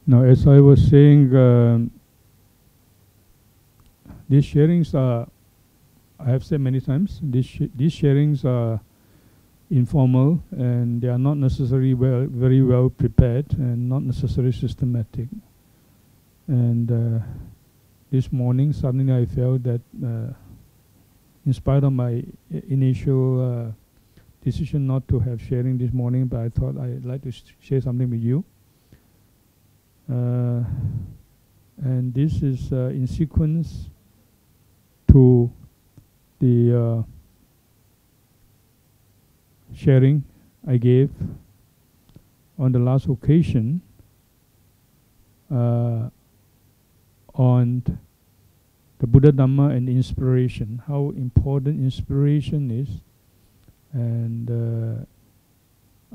Now, as I was saying, these sharings are, I have said many times, these sharings are informal, and they are not necessarily very well prepared and not necessarily systematic. And this morning, suddenly I felt that in spite of my initial decision not to have sharing this morning, but I thought I'd like to share something with you. And this is in sequence to the sharing I gave on the last occasion on the Buddha-Dharma and inspiration, how important inspiration is. And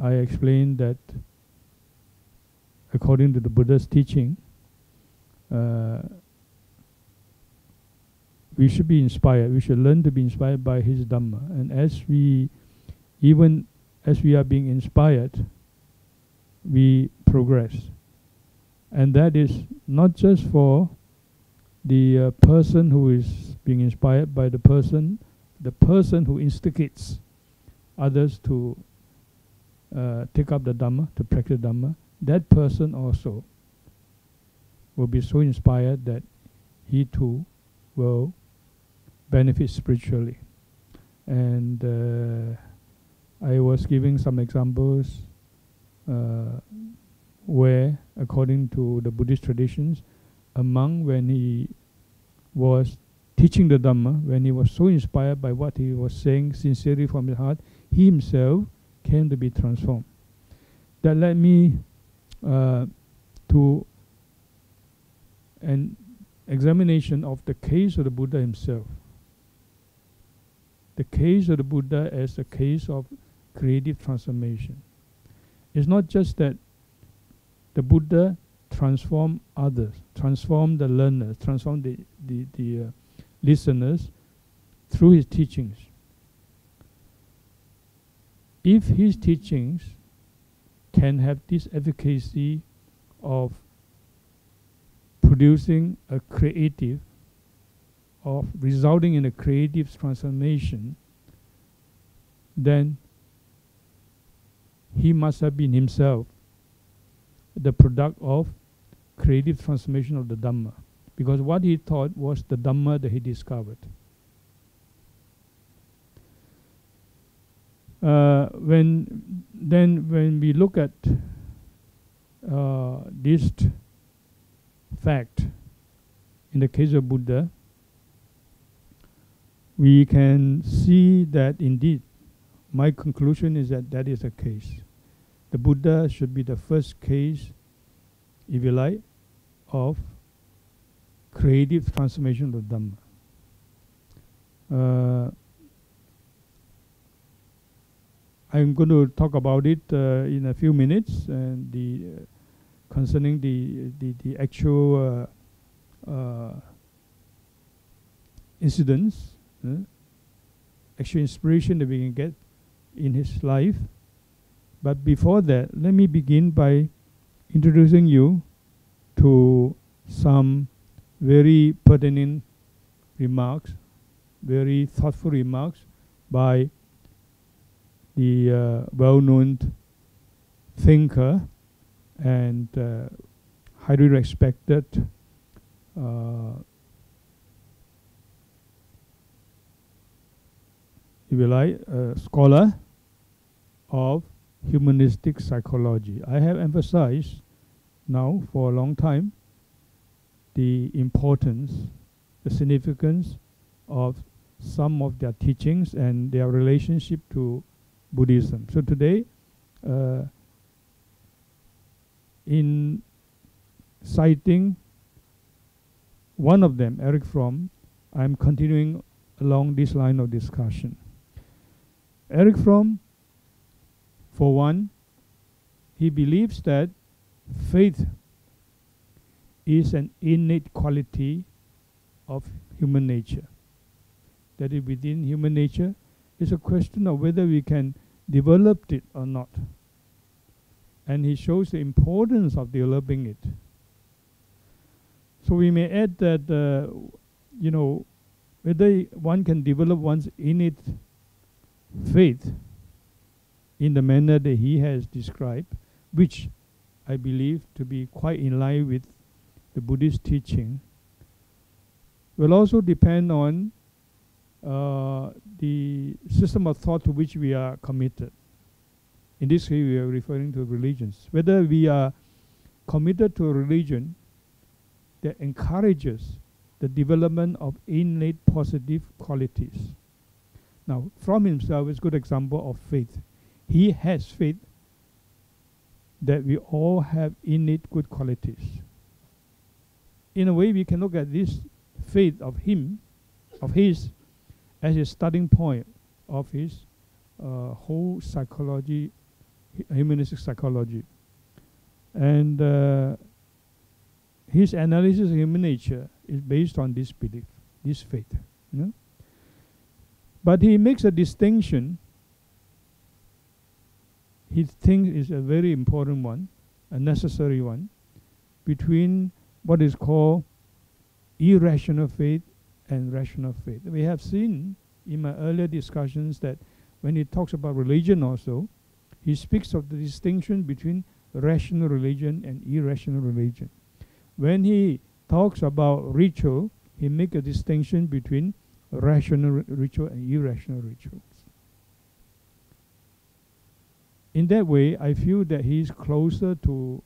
I explained that according to the Buddha's teaching, we should be inspired. We should learn to be inspired by his Dhamma. And even as we are being inspired, we progress. And that is not just for the person who is being inspired by the person who instigates others to take up the Dhamma, to practice Dhamma. That person also will be so inspired that he too will benefit spiritually. And I was giving some examples where, according to the Buddhist traditions, a monk, when he was teaching the Dhamma, when he was so inspired by what he was saying sincerely from his heart, he himself came to be transformed. That led me to an examination of the case of the Buddha himself. The case of the Buddha as a case of creative transformation. It's not just that the Buddha transformed others, transformed the learners, transformed the listeners through his teachings. If his teachings can have this efficacy of producing a creative, of resulting in a creative transformation, then he must have been himself the product of creative transformation of the Dhamma, because what he taught was the Dhamma that he discovered. When we look at this fact in the case of Buddha, we can see that indeed, my conclusion is that that is the case. The Buddha should be the first case, if you like, of creative transformation of the Dhamma. I'm going to talk about it in a few minutes, and concerning the actual incidents, actual inspiration that we can get in his life. But before that, let me begin by introducing you to some very pertinent remarks, very thoughtful remarks by the well-known thinker and highly respected if you like, scholar of humanistic psychology. I have emphasized now for a long time the importance, the significance of some of their teachings and their relationship to Buddhism. So today, in citing one of them, Erich Fromm, I'm continuing along this line of discussion. Erich Fromm, for one, he believes that faith is an innate quality of human nature. That is, within human nature, it's a question of whether we can develop it or not. And he shows the importance of developing it. So we may add that, whether one can develop one's innate faith in the manner that he has described, which I believe to be quite in line with the Buddhist teaching, will also depend on the system of thought to which we are committed. In this case, we are referring to religions. Whether we are committed to a religion that encourages the development of innate positive qualities. Now, from himself is a good example of faith. He has faith that we all have innate good qualities. In a way, we can look at this faith of his, as a starting point of his whole psychology, humanistic psychology. And his analysis of human nature is based on this belief, this faith. But he makes a distinction. He thinks is a very important one, a necessary one, between what is called irrational faith and rational faith. We have seen in my earlier discussions that when he talks about religion also, he speaks of the distinction between rational religion and irrational religion. When he talks about ritual, he makes a distinction between rational ritual and irrational rituals. In that way, I feel that he is closer to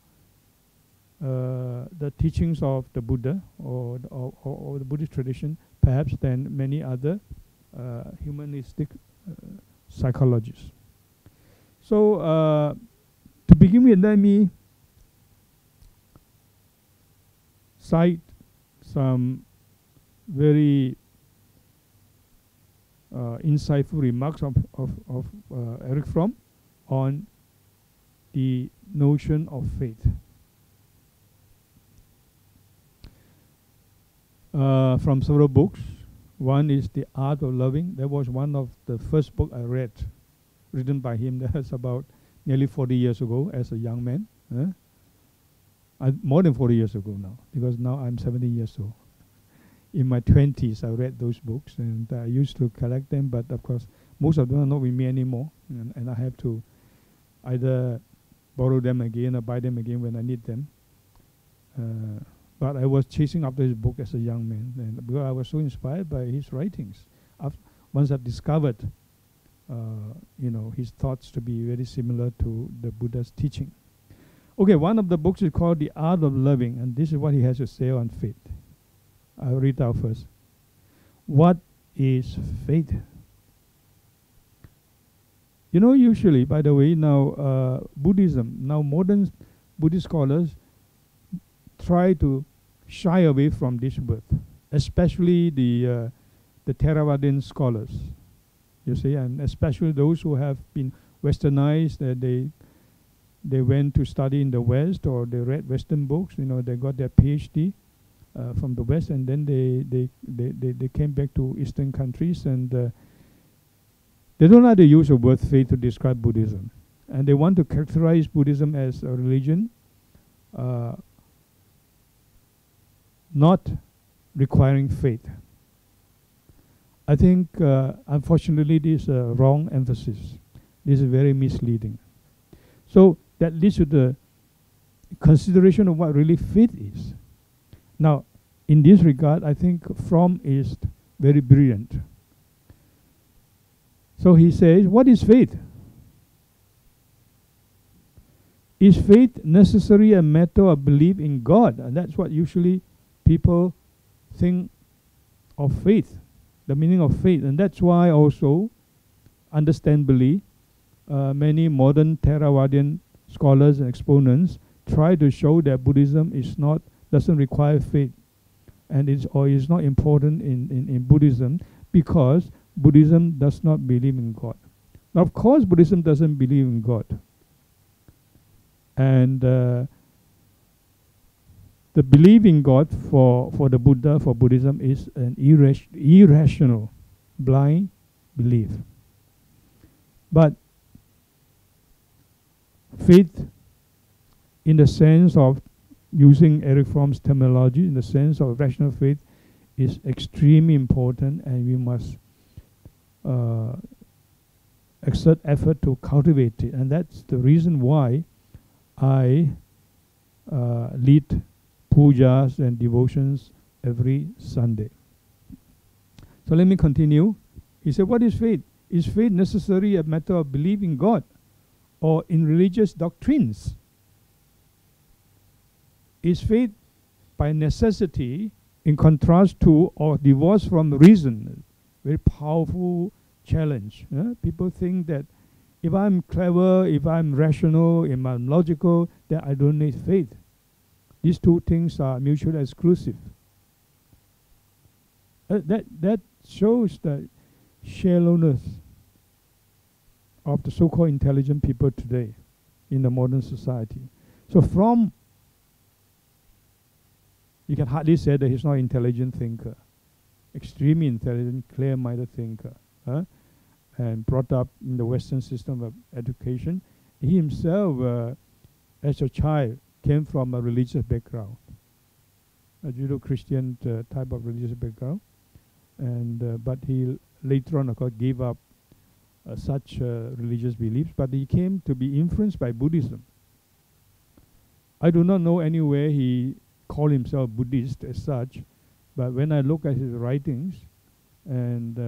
the teachings of the Buddha or the Buddhist tradition, perhaps, than many other humanistic psychologists. So, to begin with, let me cite some very insightful remarks of Erich Fromm on the notion of faith. From several books. One is The Art of Loving. That was one of the first book I read, written by him. That's about nearly 40 years ago as a young man. More than 40 years ago now, because now I'm 70 years old. In my 20s, I read those books, and I used to collect them, but of course, most of them are not with me anymore, and I have to either borrow them again or buy them again when I need them. But I was chasing after his book as a young man, and because I was so inspired by his writings. Once I've discovered, his thoughts to be very similar to the Buddha's teaching. Okay, one of the books is called The Art of Loving, and this is what he has to say on faith. I'll read out first. What is faith? Usually, by the way, now Buddhism, now modern Buddhist scholars try to shy away from this word, especially the Theravadian scholars, you see, and especially those who have been westernized, they went to study in the West, or they read Western books, they got their PhD from the West, and then they came back to Eastern countries, and they don't like to use the word faith to describe Buddhism. And they want to characterize Buddhism as a religion not requiring faith. I think, unfortunately, this is a wrong emphasis. This is very misleading. So that leads to the consideration of what really faith is. Now, in this regard, I think Fromm is very brilliant. So he says, what is faith? Is faith necessarily a matter of belief in God? And that's what usually people think of faith, the meaning of faith. And that's why also, understandably, many modern Theravadian scholars and exponents try to show that Buddhism doesn't require faith, and is not important in Buddhism, because Buddhism does not believe in God. Now, of course, Buddhism doesn't believe in God, and the belief in God for the Buddha, for Buddhism, is an irrational, blind belief. But faith, in the sense of using Eric Fromm's terminology, in the sense of rational faith, is extremely important, and we must exert effort to cultivate it. And that's the reason why I lead pujas and devotions every Sunday. So let me continue. He said, what is faith? Is faith necessarily a matter of belief in God or in religious doctrines? Is faith by necessity in contrast to or divorced from reason? Very powerful challenge. People think that if I'm clever, if I'm rational, if I'm logical, then I don't need faith. These two things are mutually exclusive. That shows the shallowness of the so-called intelligent people today in the modern society. So you can hardly say that he's not an intelligent thinker, extremely intelligent, clear-minded thinker, and brought up in the Western system of education. He himself, as a child, came from a religious background, a Judeo-Christian type of religious background, and but he later on, of course, gave up such religious beliefs, but he came to be influenced by Buddhism. I do not know anywhere he called himself Buddhist as such, but when I look at his writings, and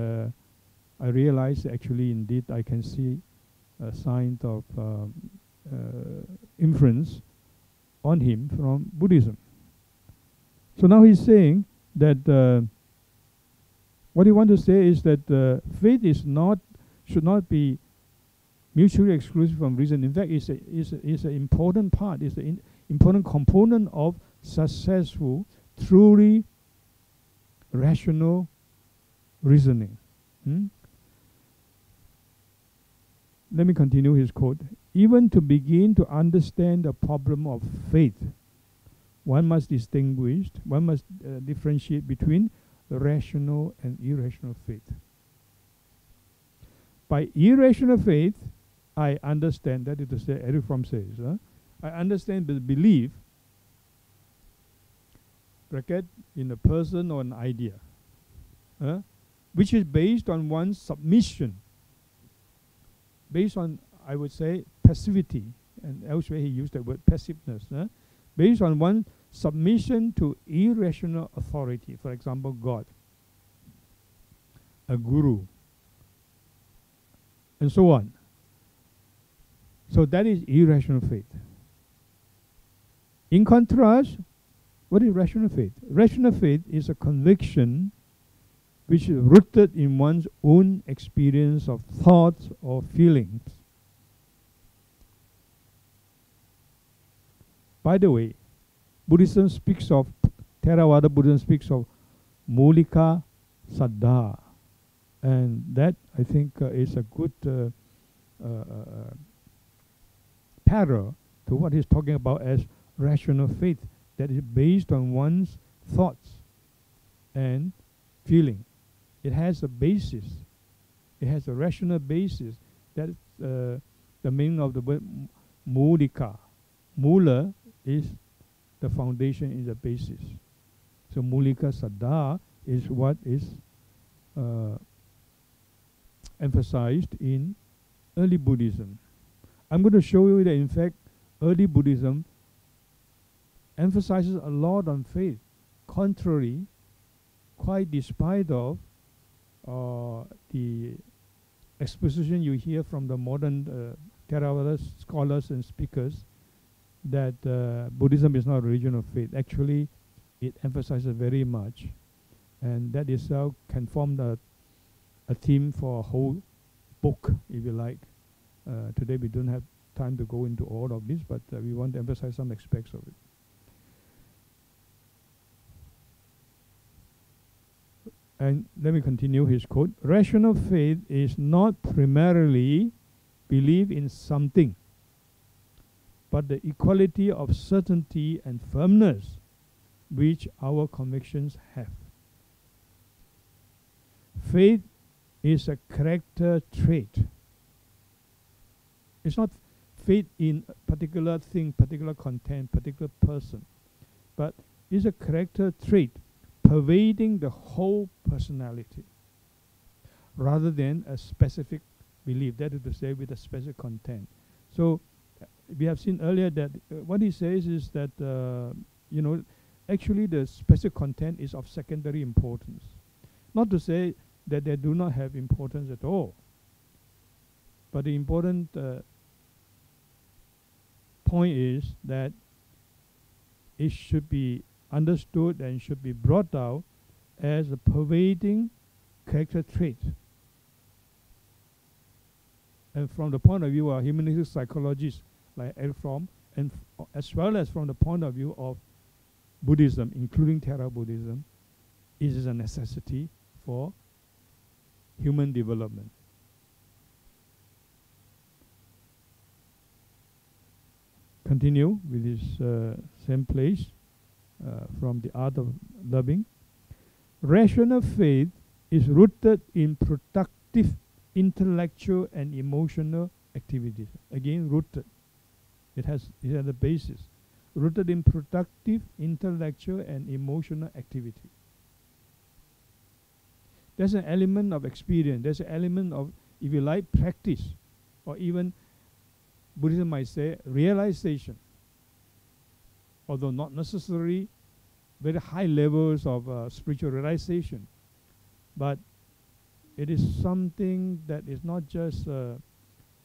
I realize actually indeed I can see a sign of influence on him from Buddhism. So now he's saying that what he wants to say is that faith should not be mutually exclusive from reason. In fact, it's an important part, it's an important component of successful, truly rational reasoning. Let me continue his quote. Even to begin to understand the problem of faith, one must differentiate between rational and irrational faith. By irrational faith, I understand, that is to say, Eric Fromm says, I understand the belief, bracket, in a person or an idea, which is based on one's submission, based on, I would say, passivity, and elsewhere he used the word passiveness, based on one's submission to irrational authority, for example, God, a guru, and so on. So that is irrational faith. In contrast, what is rational faith? Rational faith is a conviction which is rooted in one's own experience of thoughts or feelings. By the way, Buddhism speaks of, Theravada Buddhism speaks of Mulika Saddha, and that I think is a good parallel to what he's talking about as rational faith, that is based on one's thoughts and feeling. It has a basis. It has a rational basis. That's the meaning of the word mulika. Mula is the foundation, is the basis. So mulika saddha is what is emphasized in early Buddhism. I'm going to show you that in fact early Buddhism emphasizes a lot on faith, contrary, quite despite of the exposition you hear from the modern Theravada scholars and speakers that Buddhism is not a religion of faith. Actually, it emphasizes very much, and that itself can form a theme for a whole book, if you like. Today we don't have time to go into all of this, but we want to emphasize some aspects of it. And let me continue his quote. Rational faith is not primarily belief in something, but the equality of certainty and firmness which our convictions have. Faith is a character trait. It's not faith in a particular thing, particular content, particular person. but is a character trait pervading the whole personality rather than a specific belief, that is to say with a specific content. So we have seen earlier that what he says is that actually the specific content is of secondary importance. Not to say that they do not have importance at all, but the important point is that it should be understood and should be brought out as a pervading character trait. And from the point of view of humanistic psychologists like Fromm, and as well as from the point of view of Buddhism, including Theravada Buddhism, it is a necessity for human development. Continue with this same place from The Art of Loving. Rational faith is rooted in productive intellectual and emotional activities. Again, rooted. It has a basis. Rooted in productive intellectual and emotional activity. There's an element of experience. There's an element of, if you like, practice, or even Buddhism might say realization. Although not necessarily very high levels of spiritual realization, but it is something that is not just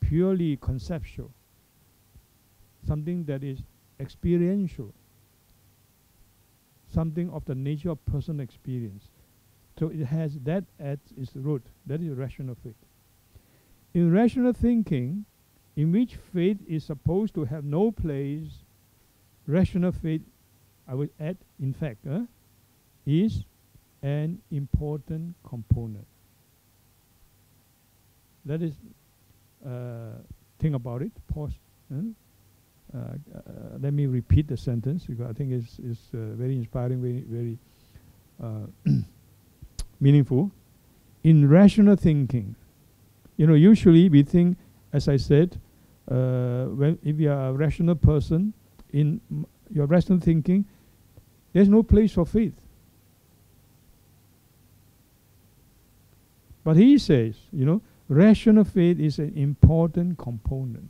purely conceptual, something that is experiential, something of the nature of personal experience. So it has that at its root. That is rational faith. In rational thinking, in which faith is supposed to have no place, rational faith, I would add, in fact, is an important component. That is, think about it, pause. Let me repeat the sentence, because I think it's very inspiring, very meaningful. In rational thinking, usually we think, as I said, if you are a rational person, in your rational thinking, there's no place for faith. But he says, rational faith is an important component.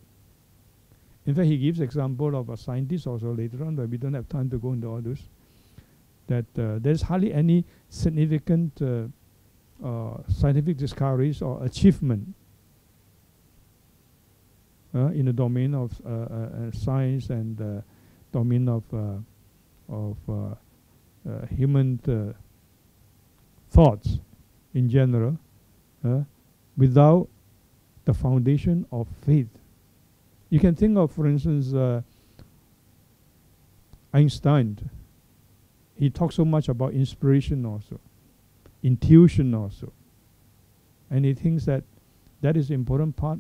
In fact, he gives example of a scientist also later on, but we don't have time to go into all this, that there's hardly any significant scientific discoveries or achievement in the domain of science and domain of human thoughts in general without the foundation of faith. You can think of, for instance, Einstein. He talks so much about inspiration also, intuition also. And he thinks that that is an important part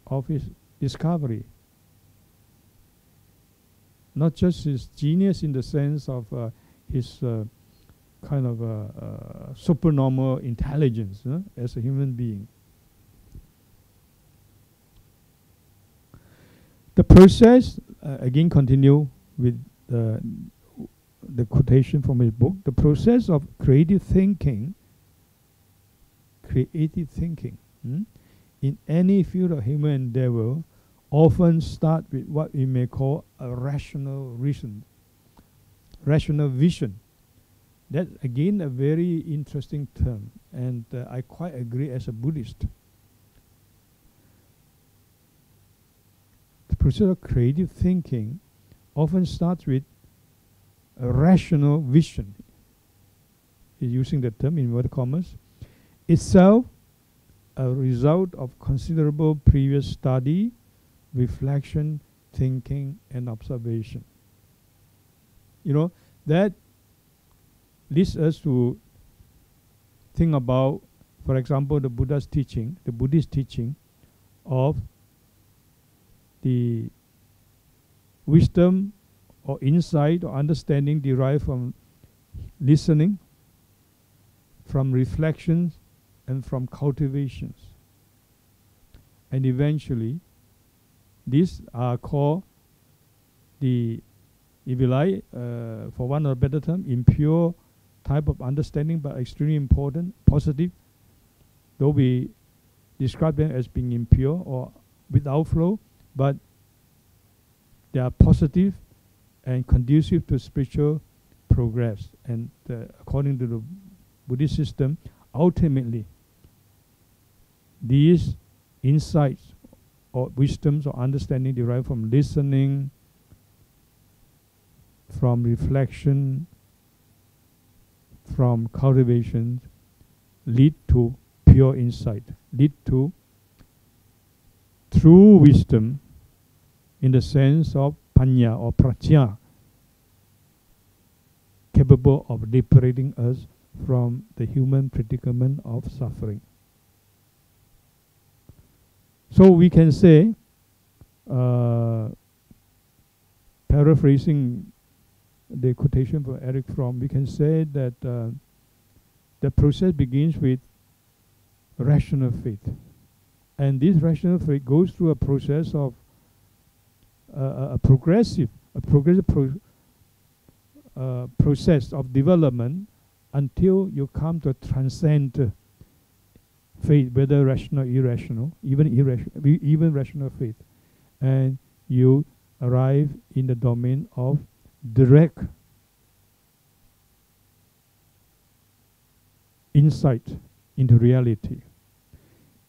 of his discovery. Not just his genius in the sense of his kind of supernormal intelligence as a human being. The process, again continue with the quotation from his book, the process of creative thinking in any field of human endeavor often start with what we may call a rational vision. That's again a very interesting term, and I quite agree as a Buddhist. The process of creative thinking often starts with a rational vision. He's using the term in inverted commas. Itself a result of considerable previous study, reflection, thinking, and observation. That leads us to think about, for example, the Buddhist teaching of the wisdom or insight or understanding derived from listening, from reflections, and from cultivations. And eventually, these are called the if you like, for one or better term, impure type of understanding, but extremely important, positive, though we describe them as being impure or without flow, but they are positive and conducive to spiritual progress. And according to the Buddhist system, ultimately, these insights or wisdoms or understanding derived from listening, from reflection, from cultivation, lead to pure insight, lead to true wisdom in the sense of panya or prajna, capable of liberating us from the human predicament of suffering. So we can say, paraphrasing the quotation from Eric Fromm, we can say that the process begins with rational faith. And this rational faith goes through a process of a progressive process of development until you come to transcend faith, whether rational, irrational, even rational faith, and you arrive in the domain of direct insight into reality.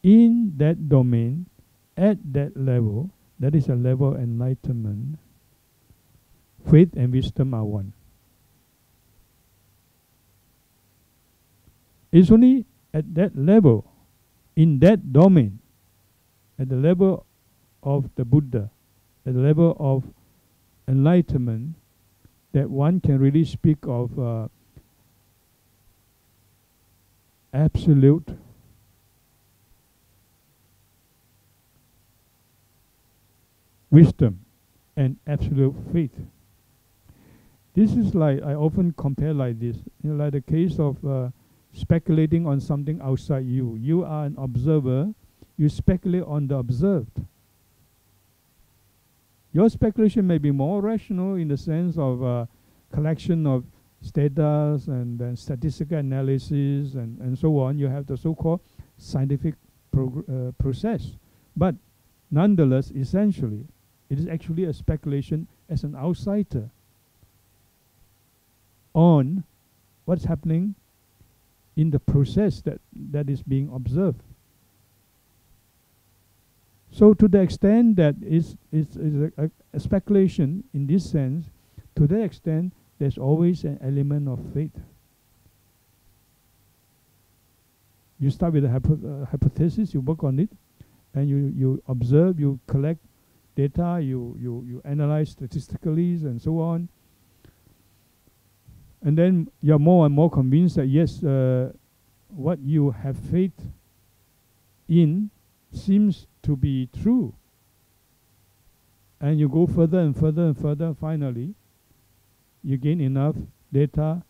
In that domain, at that level, that is a level of enlightenment, faith and wisdom are one. It's only at that level, in that domain, at the level of the Buddha, at the level of enlightenment, that one can really speak of absolute wisdom and absolute faith. This is like, I often compare like this, like the case of speculating on something outside you. You are an observer, you speculate on the observed. Your speculation may be more rational in the sense of collection of status and then statistical analysis and so on. You have the so-called scientific process. But nonetheless, essentially, it is actually a speculation as an outsider on what's happening in the process that is being observed. So to the extent that it's a speculation in this sense, to that extent there's always an element of faith. You start with a hypothesis, you work on it, and you observe, you collect data, you analyze statistically and so on. And then you're more and more convinced that yes, what you have faith in seems to be true. And you go further and further and further. Finally, you gain enough data,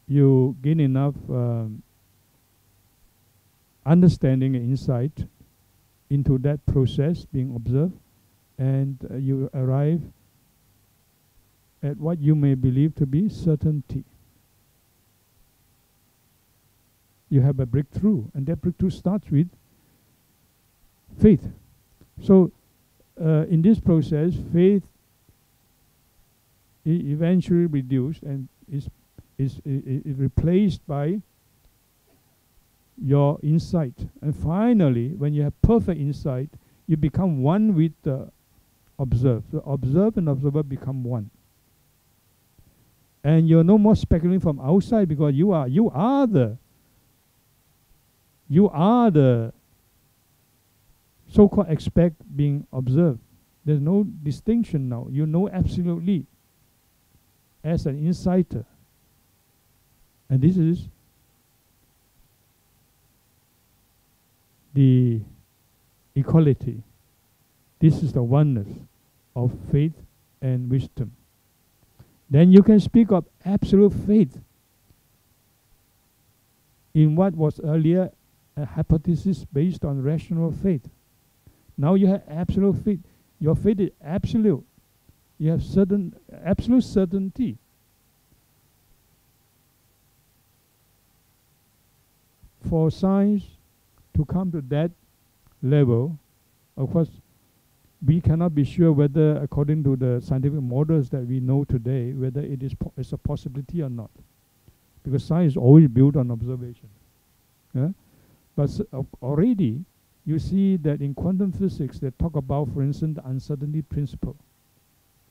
you gain enough understanding and insight into that process being observed, and you arrive at what you may believe to be certainty. You have a breakthrough, and that breakthrough starts with faith. So in this process, faith eventually reduced and is replaced by your insight. And finally, when you have perfect insight, you become one with the observed. The observed and observer become one. And you're no more speculating from outside, because you are the so-called aspect being observed. There's no distinction now. You know absolutely as an insider. And this is the equality. This is the oneness of faith and wisdom. Then you can speak of absolute faith in what was earlier a hypothesis based on rational faith. Now you have absolute faith. Your faith is absolute. You have absolute certainty. For science to come to that level, of course, we cannot be sure whether, according to the scientific models that we know today, whether it is it's a possibility or not. Because science is always built on observation. Yeah? But already, you see that in quantum physics, they talk about, for instance, the uncertainty principle.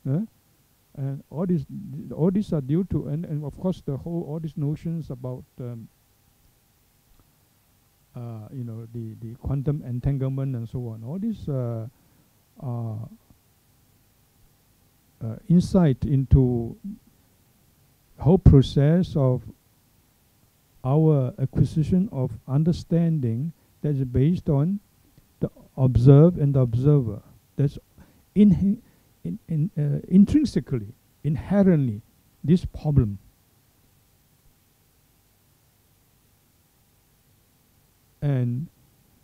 Yeah? And all these are due to, and of course, all these notions about the quantum entanglement and so on. All these insight into whole process of our acquisition of understanding that is based on the observed and the observer. That's intrinsically, inherently, this problem. And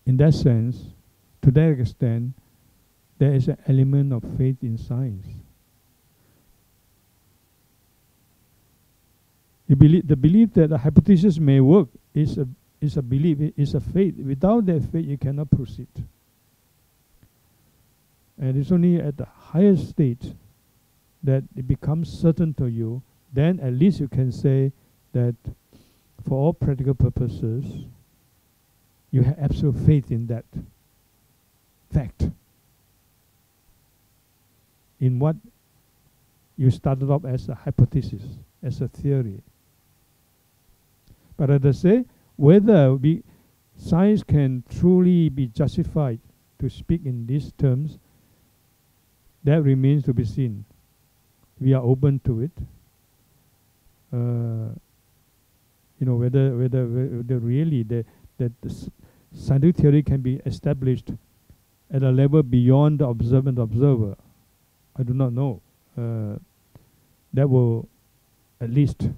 in that sense, to that extent, there is an element of faith in science. The belief that a hypothesis may work is a belief, is a faith. Without that faith, you cannot proceed. And it's only at the highest state that it becomes certain to you. Then at least you can say that for all practical purposes, you have absolute faith in that fact, in what you started off as a hypothesis, as a theory. But as I say, whether science can truly be justified to speak in these terms, that remains to be seen. We are open to it. Whether really that the scientific theory can be established at a level beyond the observant observer, I do not know. That will, at least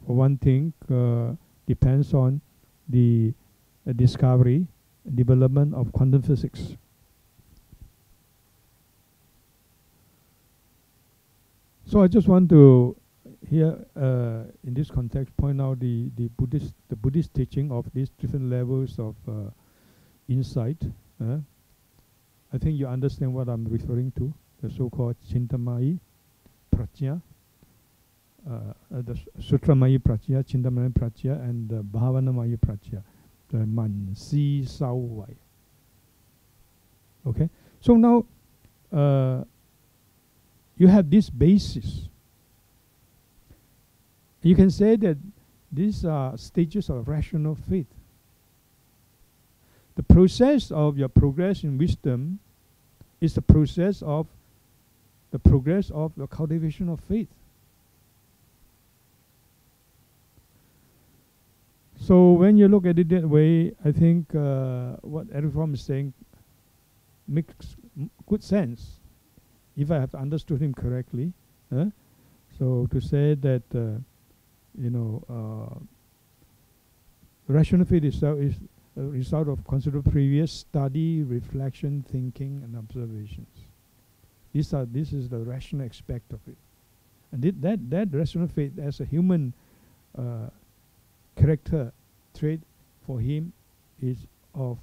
for one thing, depends on the discovery and development of quantum physics. So I just want to here, in this context, point out the Buddhist teaching of these different levels of insight. I think you understand what I'm referring to, the so-called Chintamaya Prajna, the Sutramaya Prajna, Chintamaya Prajna, and the Bhavanamaya Prajna, the Man Si Sao Wai. Okay, so now you have this basis. You can say that these are stages of rational faith. The process of your progress in wisdom is the progress of the cultivation of faith. So when you look at it that way, I think what Eric is saying makes good sense, if I have understood him correctly. So to say that rational faith itself is a result of considerable previous study, reflection, thinking, and observations. This is the rational aspect of it, and that rational faith as a human character trait for him is of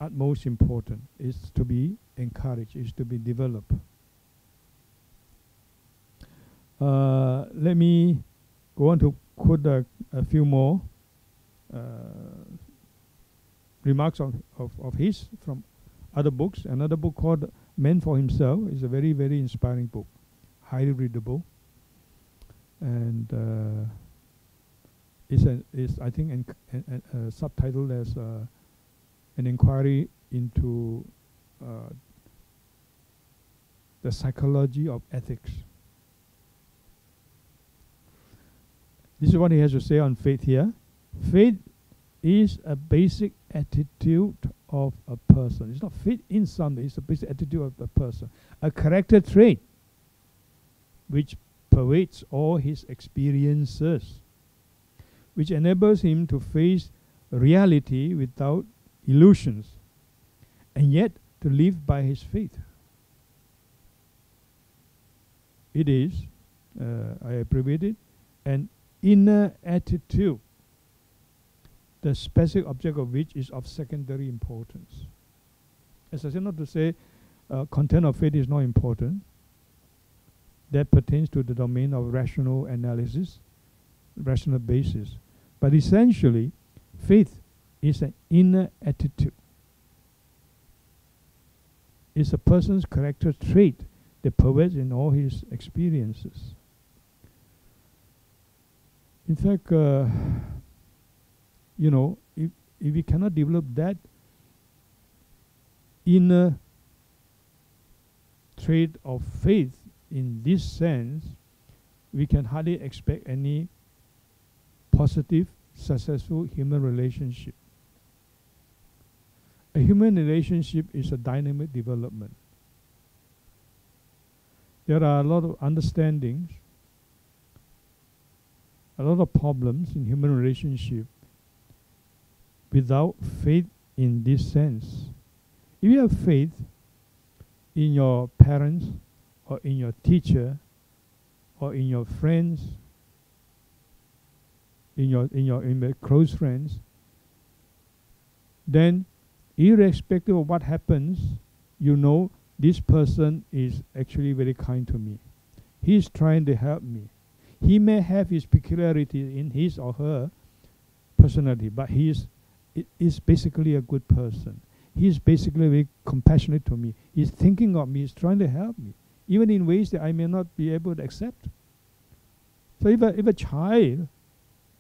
utmost importance. Is to be encouraged, is to be developed. Let me go on to quote a few more remarks of his from other books. Another book called Man for Himself is a very, very inspiring book, highly readable, and is I think subtitled as an inquiry into the psychology of ethics. This is what he has to say on faith here. Faith is a basic attitude of a person. It's not faith in something, it's a basic attitude of a person. A character trait which pervades all his experiences, which enables him to face reality without illusions, and yet to live by his faith. It is, I abbreviate it, an inner attitude, the specific object of which is of secondary importance. As I said, not to say content of faith is not important. That pertains to the domain of rational analysis, rational basis. But essentially, faith is an inner attitude. It's a person's character trait that pervades in all his experiences. In fact, you know, if we cannot develop that inner trait of faith in this sense, we can hardly expect any positive, successful human relationship. A human relationship is a dynamic development. There are a lot of understandings, a lot of problems in human relationship without faith in this sense. If you have faith in your parents, or in your teacher, or in your friends, in your close friends, then irrespective of what happens, you know this person is actually very kind to me. He is trying to help me. He may have his peculiarity in his or her personality, but he is basically a good person. He is basically very compassionate to me. He's thinking of me. He's trying to help me, even in ways that I may not be able to accept. So if a child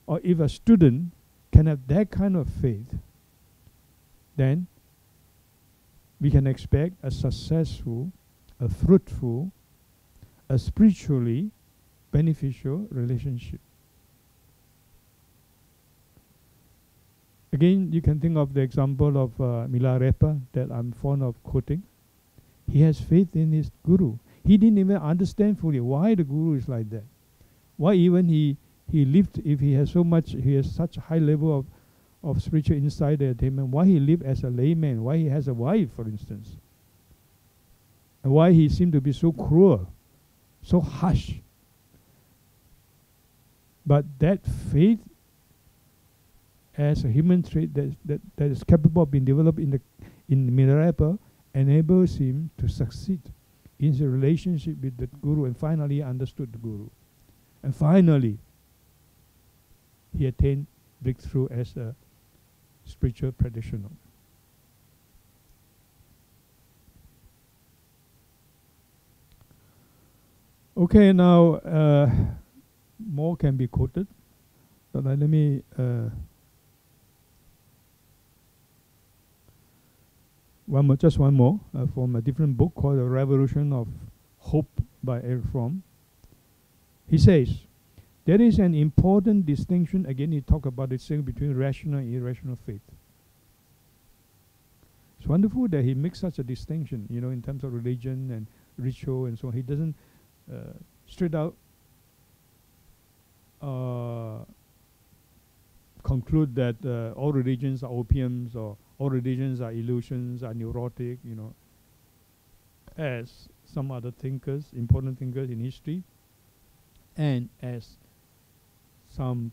or if a student can have that kind of faith, then we can expect a successful, a fruitful, a spiritually beneficial relationship. Again, you can think of the example of Milarepa that I'm fond of quoting. He has faith in his guru. He didn't even understand fully why the guru is like that. Why even he lived, if he has such a high level of spiritual insight and attainment, why he lived as a layman, why he has a wife, for instance. And why he seemed to be so cruel, so harsh. But that faith as a human trait that is capable of being developed in Milarepa enables him to succeed in his relationship with the guru, and finally understood the guru. And finally, he attained breakthrough as a spiritual practitioner. Okay, now more can be quoted, but let me just one more from a different book called The Revolution of Hope by Eric Fromm. He says, there is an important distinction, again he talked about the distinction between rational and irrational faith. It's wonderful that he makes such a distinction, you know, in terms of religion and ritual and so on. He doesn't straight out conclude that all religions are opiums, or all religions are illusions, are neurotic, you know, as some other thinkers, important thinkers in history, and as some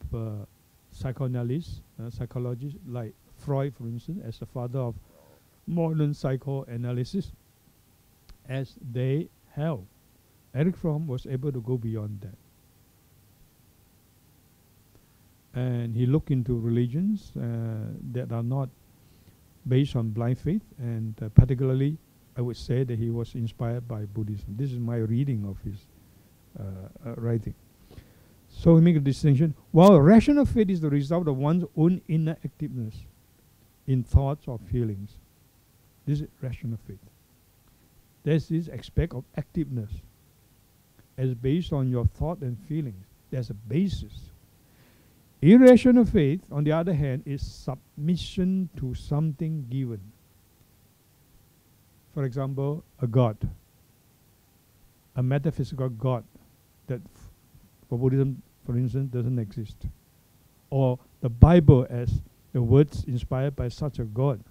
psychoanalysts, psychologists like Freud, for instance, as the father of modern psychoanalysis, as they held. Eric Fromm was able to go beyond that. And he looked into religions that are not based on blind faith, and particularly I would say that he was inspired by Buddhism. This is my reading of his writing. So we make a distinction. While rational faith is the result of one's own inner activeness in thoughts or feelings, this is rational faith. There's this aspect of activeness as based on your thought and feelings. There's a basis. Irrational faith, on the other hand, is submission to something given. For example, a God, a metaphysical God that for Buddhism, for instance, doesn't exist. Or the Bible as the words inspired by such a God.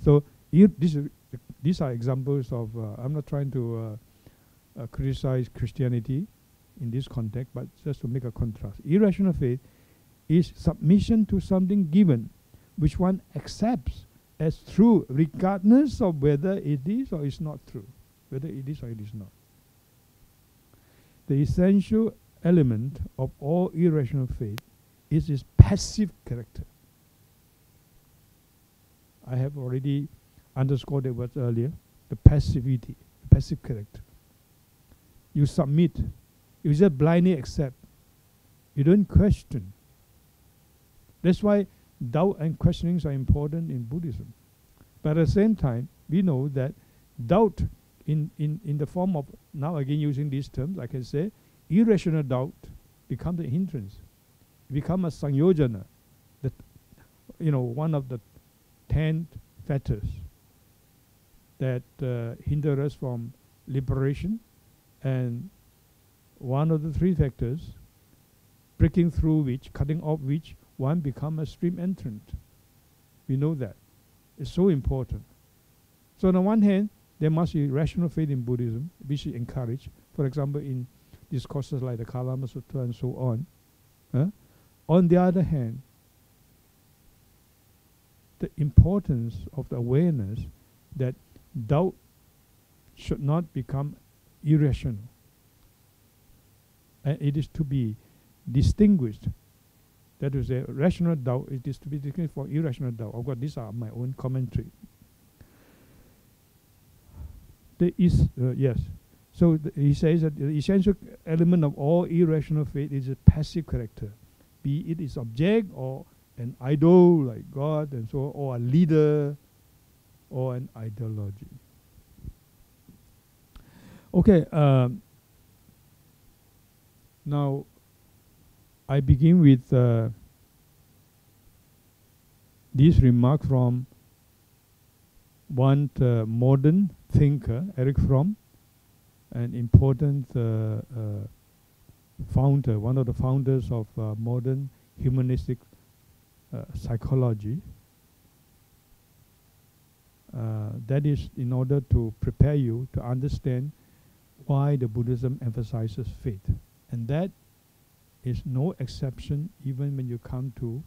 So these are examples of, I'm not trying to criticize Christianity in this context, but just to make a contrast. Irrational faith is submission to something given, which one accepts as true, regardless of whether it is or is not true, whether it is or it is not. The essential element of all irrational faith is its passive character. I have already underscored the word earlier, the passivity, the passive character. You submit, you just blindly accept. You don't question. That's why doubt and questionings are important in Buddhism. But at the same time, we know that doubt in the form of, now again using these terms, I can say, irrational doubt becomes a hindrance. It becomes a sangyojana, that, one of the 10 factors that hinder us from liberation, and one of the 3 factors, breaking through which, cutting off which, one become a stream entrant. We know that. It's so important. So on the one hand, there must be rational faith in Buddhism, which is encouraged. For example, in discourses like the Kalama Sutta and so on. On the other hand, the importance of the awareness that doubt should not become irrational. And it is to be distinguished. That is, a rational doubt it is to be distinguished from irrational doubt. Of course, these are my own commentary. There is, yes. So he says that the essential element of all irrational faith is a passive character, be it its object or an idol like God and so on, or a leader or an ideology. Okay, now I begin with this remark from one modern thinker, Erich Fromm, an important founder, one of the founders of modern humanistic psychology. That is in order to prepare you to understand why the Buddhism emphasizes faith. And that is no exception even when you come to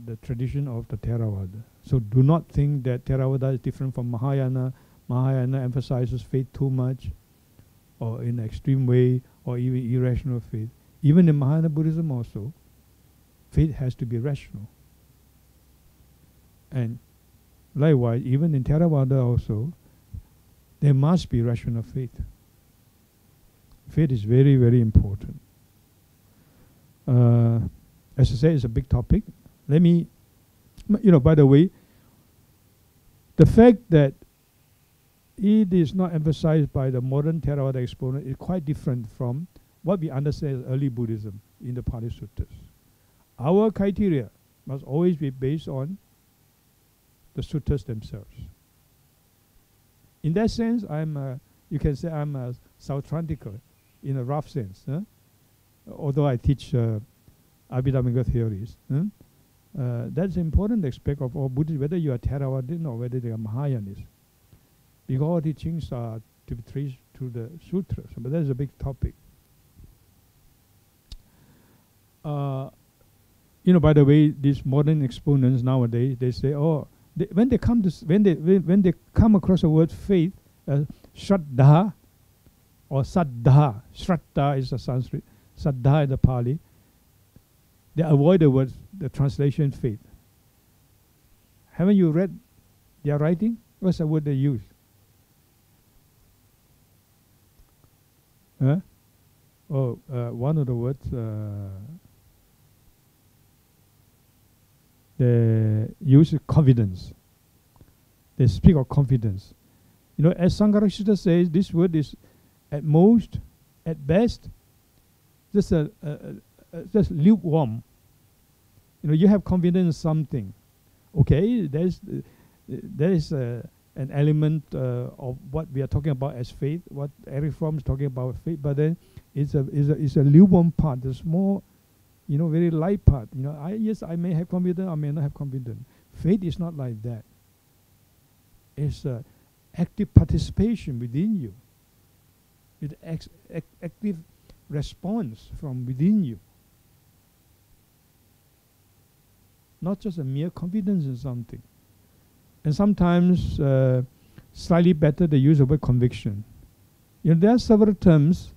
the tradition of the Theravada. So do not think that Theravada is different from Mahayana. Mahayana emphasizes faith too much, or in an extreme way, or even irrational faith. Even in Mahayana Buddhism also, faith has to be rational. And likewise, even in Theravada also, there must be rational faith. Faith is very, very important. As I said, it's a big topic. Let me, by the way, the fact that it is not emphasized by the modern Theravada exponent is quite different from what we understand as early Buddhism in the Pali Suttas. Our criteria must always be based on the suttas themselves. In that sense, you can say I'm a Sautrantical in a rough sense. Although I teach Abhidhammica theories. That's an important aspect of all Buddhism, whether you are Theravada or whether you are Mahayanist. Because all teachings are to be traced to the sutras, but that's a big topic. By the way, these modern exponents nowadays, they say, when they come across the word faith, Shraddha or Saddha, Shraddha is the Sanskrit, Saddha is the Pali, they avoid the translation faith. Haven't you read their writing? What's the word they use? One of the words, they use confidence. They speak of confidence. As Sangharakshita says, this word is at most, at best, just lukewarm. You have confidence in something. Okay, there is an element of what we are talking about as faith, what Erich Fromm is talking about faith, but then it's a lukewarm part, the small, very light part. Yes, I may have confidence, I may not have confidence. Faith is not like that. It's active participation within you. with active response from within you. Not just a mere confidence in something. And sometimes slightly better they use the word conviction. You know, there are several terms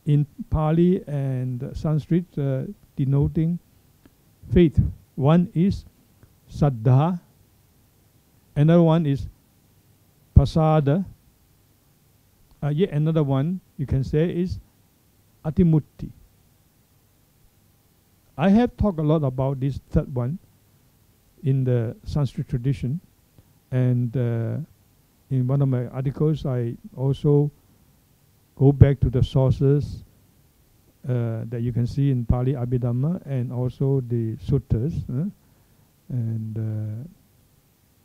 in Pali and Sanskrit denoting faith. One is saddha, another one is pasada, yet another one you can say is atimutti. I have talked a lot about this third one in the Sanskrit tradition, and in one of my articles I also go back to the sources that you can see in Pali Abhidhamma and also the suttas. And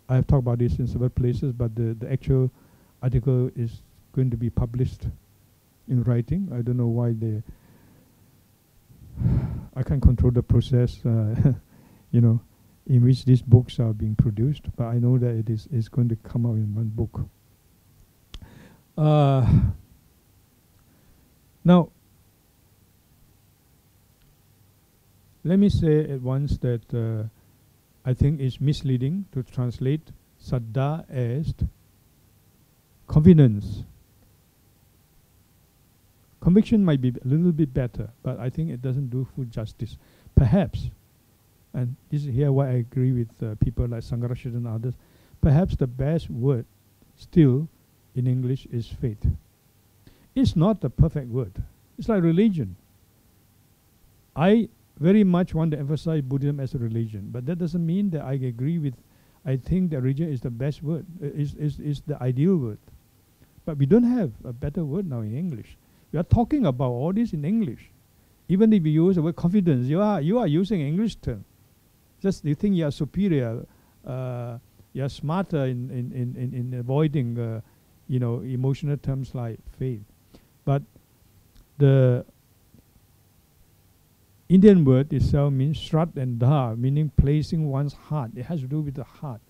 I have talked about this in several places, but the actual article is going to be published in writing. I don't know why I can't control the process, you know, in which these books are being produced, but I know that it is going to come out in one book. Now, let me say at once that I think it's misleading to translate saddha as confidence. Conviction might be a little bit better, but I think it doesn't do full justice. Perhaps, and this is here why I agree with people like Sangharashit and others, perhaps the best word still in English is faith. It's not the perfect word. It's like religion. I very much want to emphasize Buddhism as a religion, but that doesn't mean that I agree with, I think that religion is the best word, is the ideal word. But we don't have a better word now in English. We are talking about all this in English. Even if you use the word confidence, you are using English term. Just you think you are superior, you are smarter in avoiding, you know, emotional terms like faith. But the Indian word itself means shrat and dha, meaning placing one's heart. It has to do with the heart.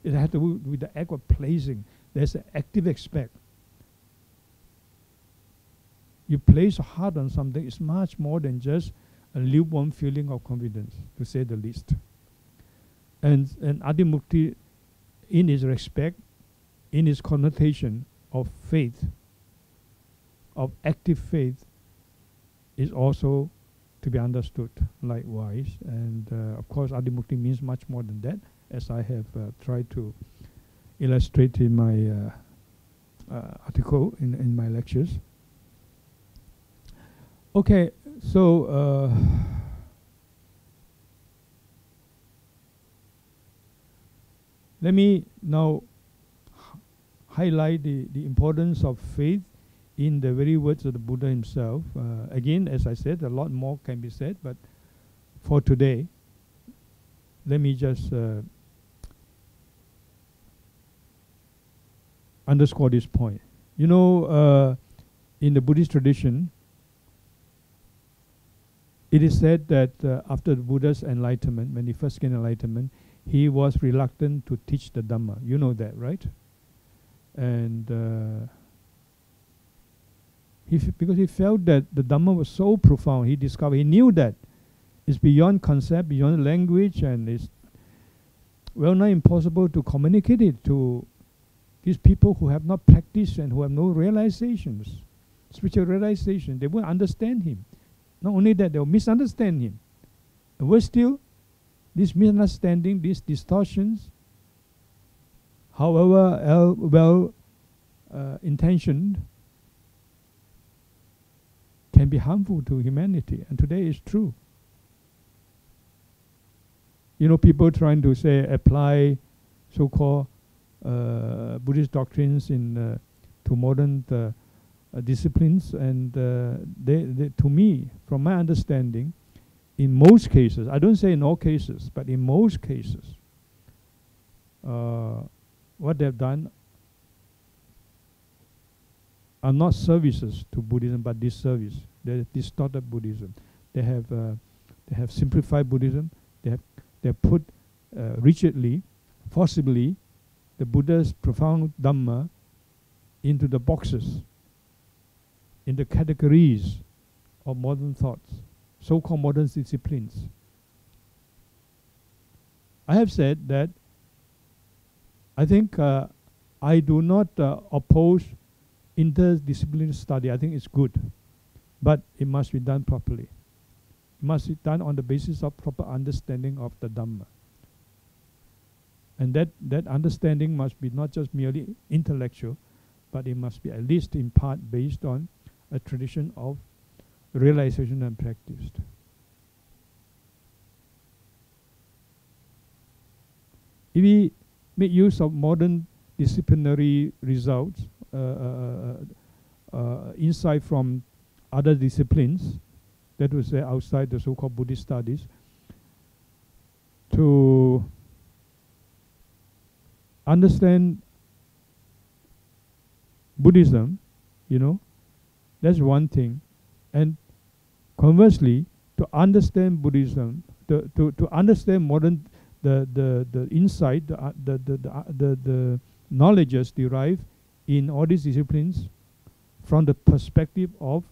It has to do with the act of placing. There's an active aspect. You place your heart on something, it's much more than just a lukewarm feeling of confidence, to say the least. And Adimukti, in its respect, in its connotation of faith, of active faith, is also to be understood likewise. And of course, Adimukti means much more than that, as I have tried to illustrate in my article, in my lectures. Okay, so let me now highlight the importance of faith in the very words of the Buddha himself. Again, as I said, a lot more can be said, but for today, let me just underscore this point. You know, in the Buddhist tradition, it is said that after the Buddha's enlightenment, when he first gained enlightenment, he was reluctant to teach the Dhamma. You know that, right? And because he felt that the Dhamma was so profound, he knew that it's beyond concept, beyond language, and it's well nigh impossible to communicate it to these people who have not practiced and who have no realizations, spiritual realization. They won't understand him. Not only that, they will misunderstand him. And worse still, this misunderstanding, these distortions, however well intentioned, can be harmful to humanity. And today it's true. You know, people trying to say apply so-called Buddhist doctrines in to modern disciplines, and they, to me, from my understanding, in most cases, I don't say in all cases, but in most cases, what they've done are not services to Buddhism, but disservice. They distorted Buddhism. They have simplified Buddhism. They have put rigidly, forcibly, the Buddha's profound Dhamma into the boxes, in the categories of modern thoughts, so-called modern disciplines. I have said that I think I do not oppose interdisciplinary study. I think it's good, but it must be done properly. It must be done on the basis of proper understanding of the Dhamma. And that understanding must be not just merely intellectual, but it must be at least in part based on a tradition of realization and practice. If we make use of modern disciplinary results, insight from other disciplines, that would say outside the so-called Buddhist studies, to understand Buddhism, that's one thing. And conversely, to understand Buddhism, to understand modern the insight, the knowledges derived in all these disciplines from the perspective of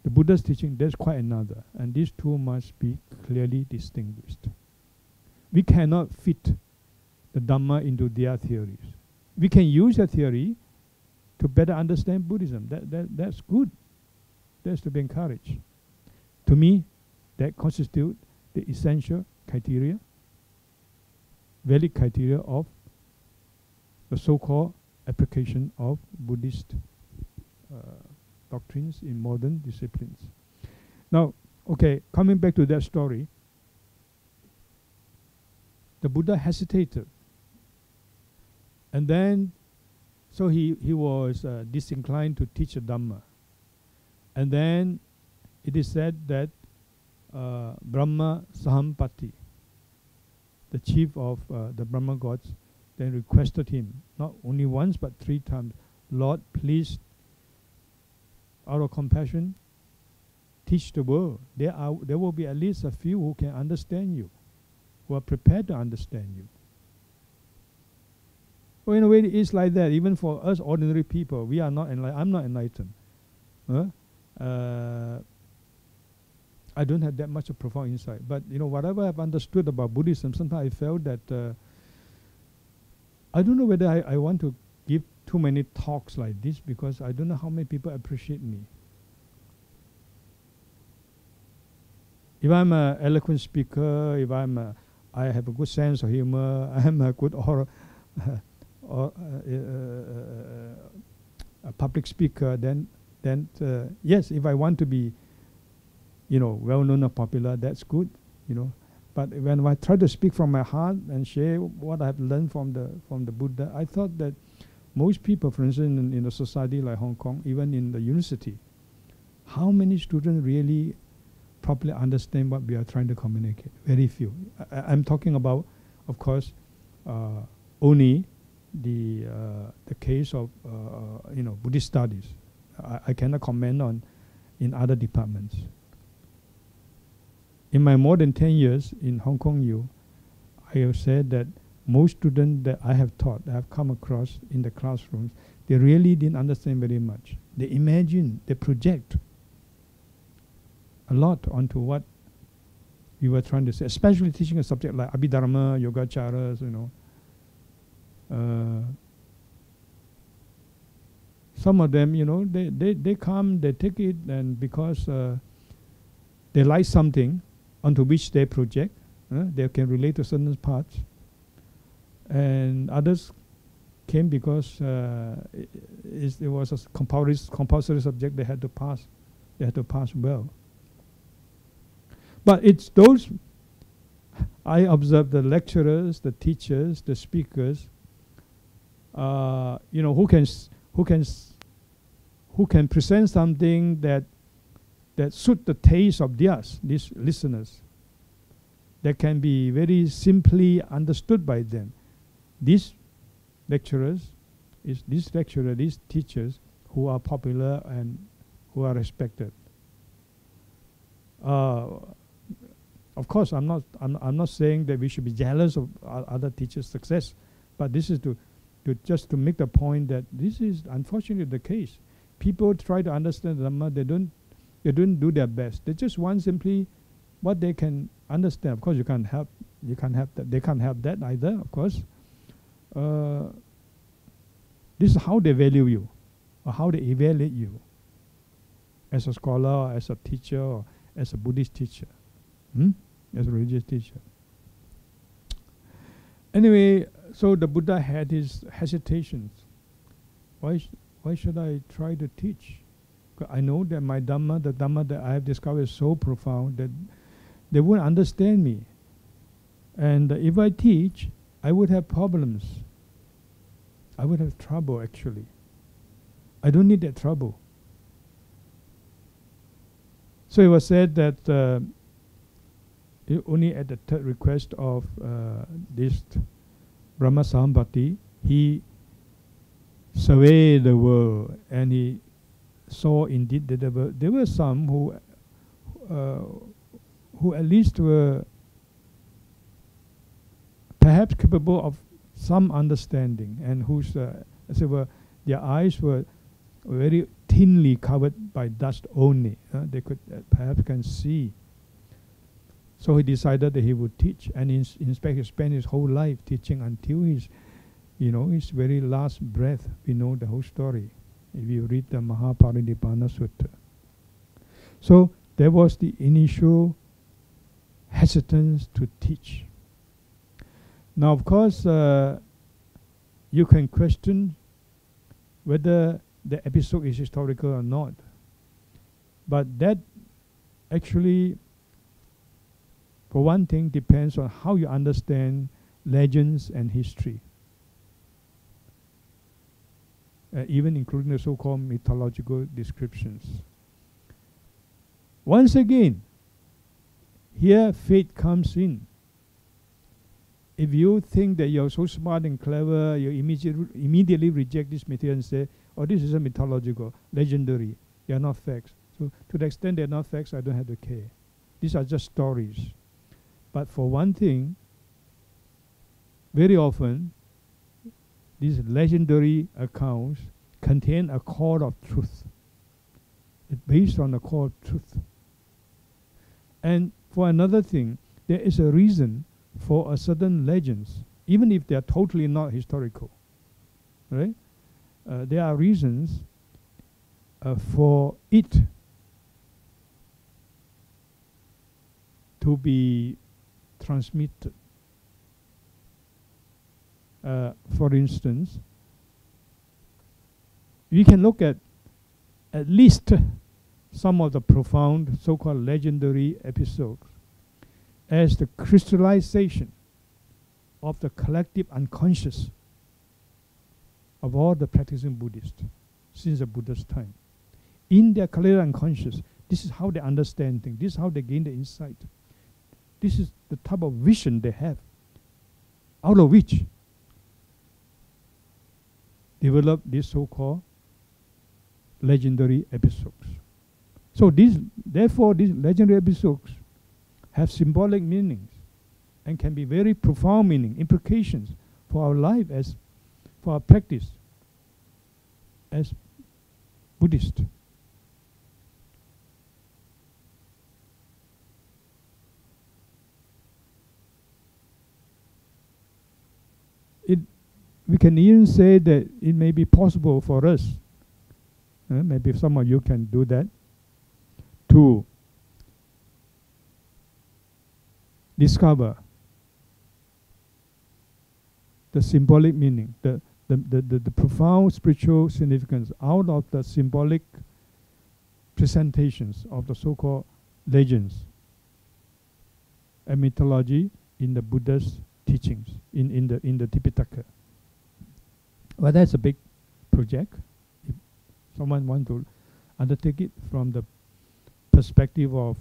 the Buddha's teaching, that's quite another. And these two must be clearly distinguished. We cannot fit the Dhamma into their theories. We can use their theory to better understand Buddhism. That's good. That's to be encouraged. To me, that constitutes the essential criteria, valid criteria of the so-called application of Buddhist doctrines in modern disciplines. Now, okay, coming back to that story, the Buddha hesitated. And then, so he was disinclined to teach the Dhamma. And then it is said that Brahma Sahampati, the chief of the Brahma gods, then requested him, not only once but 3 times, Lord, please, out of compassion, teach the world. There will be at least a few who can understand you, who are prepared to understand you. Well, in a way, it's like that. Even for us ordinary people, we are not enlightened. I'm not enlightened. I don't have that much of profound insight. But whatever I've understood about Buddhism, sometimes I felt that I don't know whether I want to give too many talks like this, because I don't know how many people appreciate me. If I'm an eloquent speaker, if I have a good sense of humor, I am a good a public speaker, then yes, if I want to be well known or popular, that's good, But when I try to speak from my heart and share what I've learned from the Buddha, I thought that most people, for instance, in a society like Hong Kong, even in the university, how many students really properly understand what we are trying to communicate? Very few. I'm talking about, of course, only the case of Buddhist studies. I cannot comment on in other departments. In my more than 10 years in Hong Kong U, I have said that most students that I have taught, I have come across in the classrooms, they really didn't understand very much. They imagine, they project a lot onto what we were trying to say, especially teaching a subject like Abhidharma, Yogacaras, Some of them, they come, they take it, and because they like something onto which they project, they can relate to certain parts. And others came because it was a compulsory subject they had to pass. They had to pass well. But it's those, I observe the lecturers, the teachers, the speakers, who can present something that suit the taste of these listeners, that can be very simply understood by them. These lecturers, these teachers who are popular and who are respected. Of course, I'm not saying that we should be jealous of other teachers' success, but this is to just to make the point that this is unfortunately the case. People try to understand Dhamma, they don't do their best. They just want simply what they can understand. Of course, you can't help that. They can't help that either. Of course, this is how they value you, or how they evaluate you, as a scholar, or as a teacher, or as a Buddhist teacher, as a religious teacher. Anyway, so the Buddha had his hesitations. Why should I try to teach? I know that my Dhamma, the Dhamma that I have discovered, is so profound that they won't understand me. And if I teach, I would have problems. I would have trouble, actually. I don't need that trouble. So it was said that only at the third request of this Brahma Sambhati, he surveyed the world and he saw indeed that there were some who at least were perhaps capable of some understanding, and whose as it were, their eyes were very thinly covered by dust only. They could perhaps can see. So he decided that he would teach, and in fact he spent his whole life teaching until his very last breath. We know the whole story if you read the Mahaparinibbana Sutta. So there was the initial hesitance to teach. Now, of course, you can question whether the episode is historical or not, but that actually, for one thing, depends on how you understand legends and history, even including the so-called mythological descriptions. Once again, here faith comes in. If you think that you're so smart and clever, you immediately reject this material and say, oh, this is a mythological, legendary. They are not facts. So to the extent they're not facts, I don't have to care. These are just stories. But for one thing, very often, these legendary accounts contain a core of truth. It's based on a core of truth. And for another thing, there is a reason for a certain legends, even if they are totally not historical. Right? There are reasons for it to be transmitted. For instance, we can look at least some of the profound so-called legendary episodes as the crystallization of the collective unconscious of all the practicing Buddhists since the Buddha's time. In their collective unconscious, this is how they understand things. This is how they gain the insight. This is the type of vision they have, out of which develop these so-called legendary episodes. So therefore these legendary episodes have symbolic meanings and can be very profound meaning, implications for our life, for our practice as Buddhist. We can even say that it may be possible for us, maybe some of you can do that, to discover the symbolic meaning, the profound spiritual significance out of the symbolic presentations of the so-called legends and mythology in the Buddha's teachings, in the Tipitaka. Well, that's a big project. If someone wants to undertake it from the perspective of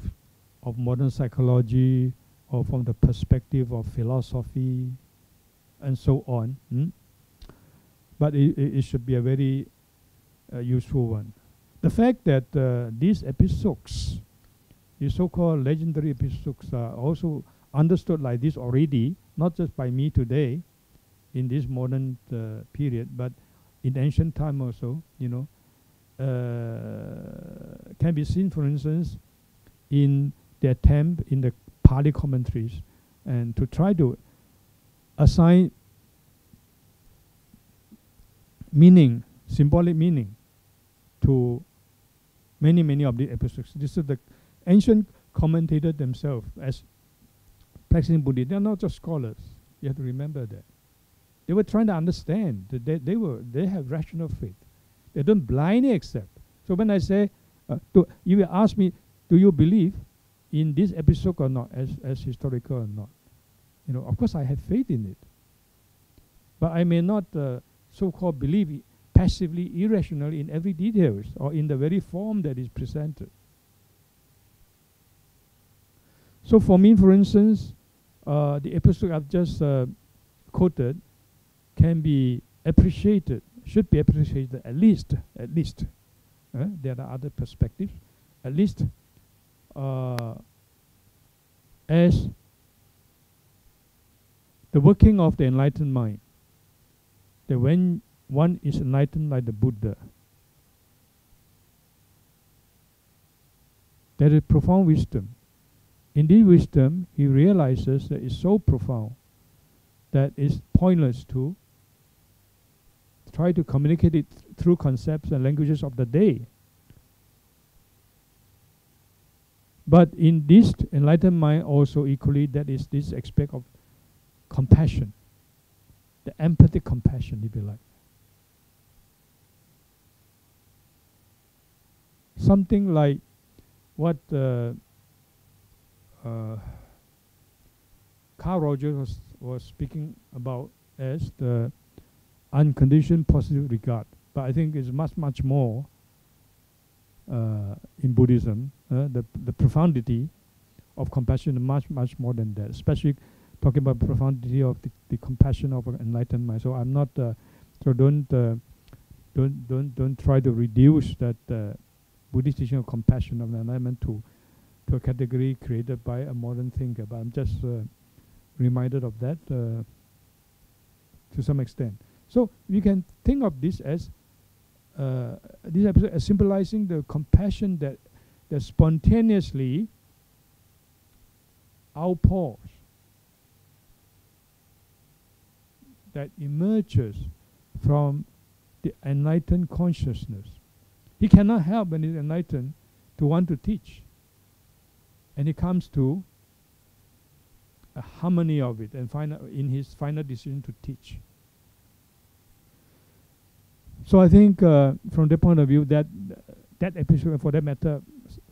modern psychology, or from the perspective of philosophy, and so on. But it should be a very useful one. The fact that these episodes, these so-called legendary episodes, are also understood like this already, not just by me today, in this modern period, but in ancient time also, can be seen, for instance, in the attempt in the Pali commentaries and to try to assign meaning, symbolic meaning to many of the episodes. This is the ancient commentators themselves as practicing Buddhism. They are not just scholars. You have to remember that. They were trying to understand. They have rational faith. They don't blindly accept. So when I say, you will ask me, do you believe in this episode or not, as historical or not? Of course I have faith in it. But I may not so-called believe passively, irrationally in every details or in the very form that is presented. So for me, for instance, the episode I've just quoted can be appreciated, should be appreciated at least. There are other perspectives, at least as the working of the enlightened mind. That when one is enlightened like the Buddha, there is profound wisdom. In this wisdom, he realizes that it's so profound that it's pointless to try to communicate it through concepts and languages of the day. But in this enlightened mind also equally, that is this aspect of compassion, the empathic compassion, if you like. Something like what Carl Rogers was speaking about as the unconditioned positive regard. But I think it's much more in Buddhism. The profundity of compassion is much more than that, especially talking about profundity of the compassion of an enlightened mind. So I'm not, so don't try to reduce that Buddhist teaching of compassion of enlightenment to a category created by a modern thinker. But I'm just reminded of that to some extent. So we can think of this as this episode as symbolizing the compassion that spontaneously outpours, that emerges from the enlightened consciousness. He cannot help when he's enlightened to want to teach. And he comes to a harmony of it and in his final decision to teach. So I think from the point of view that episode, for that matter,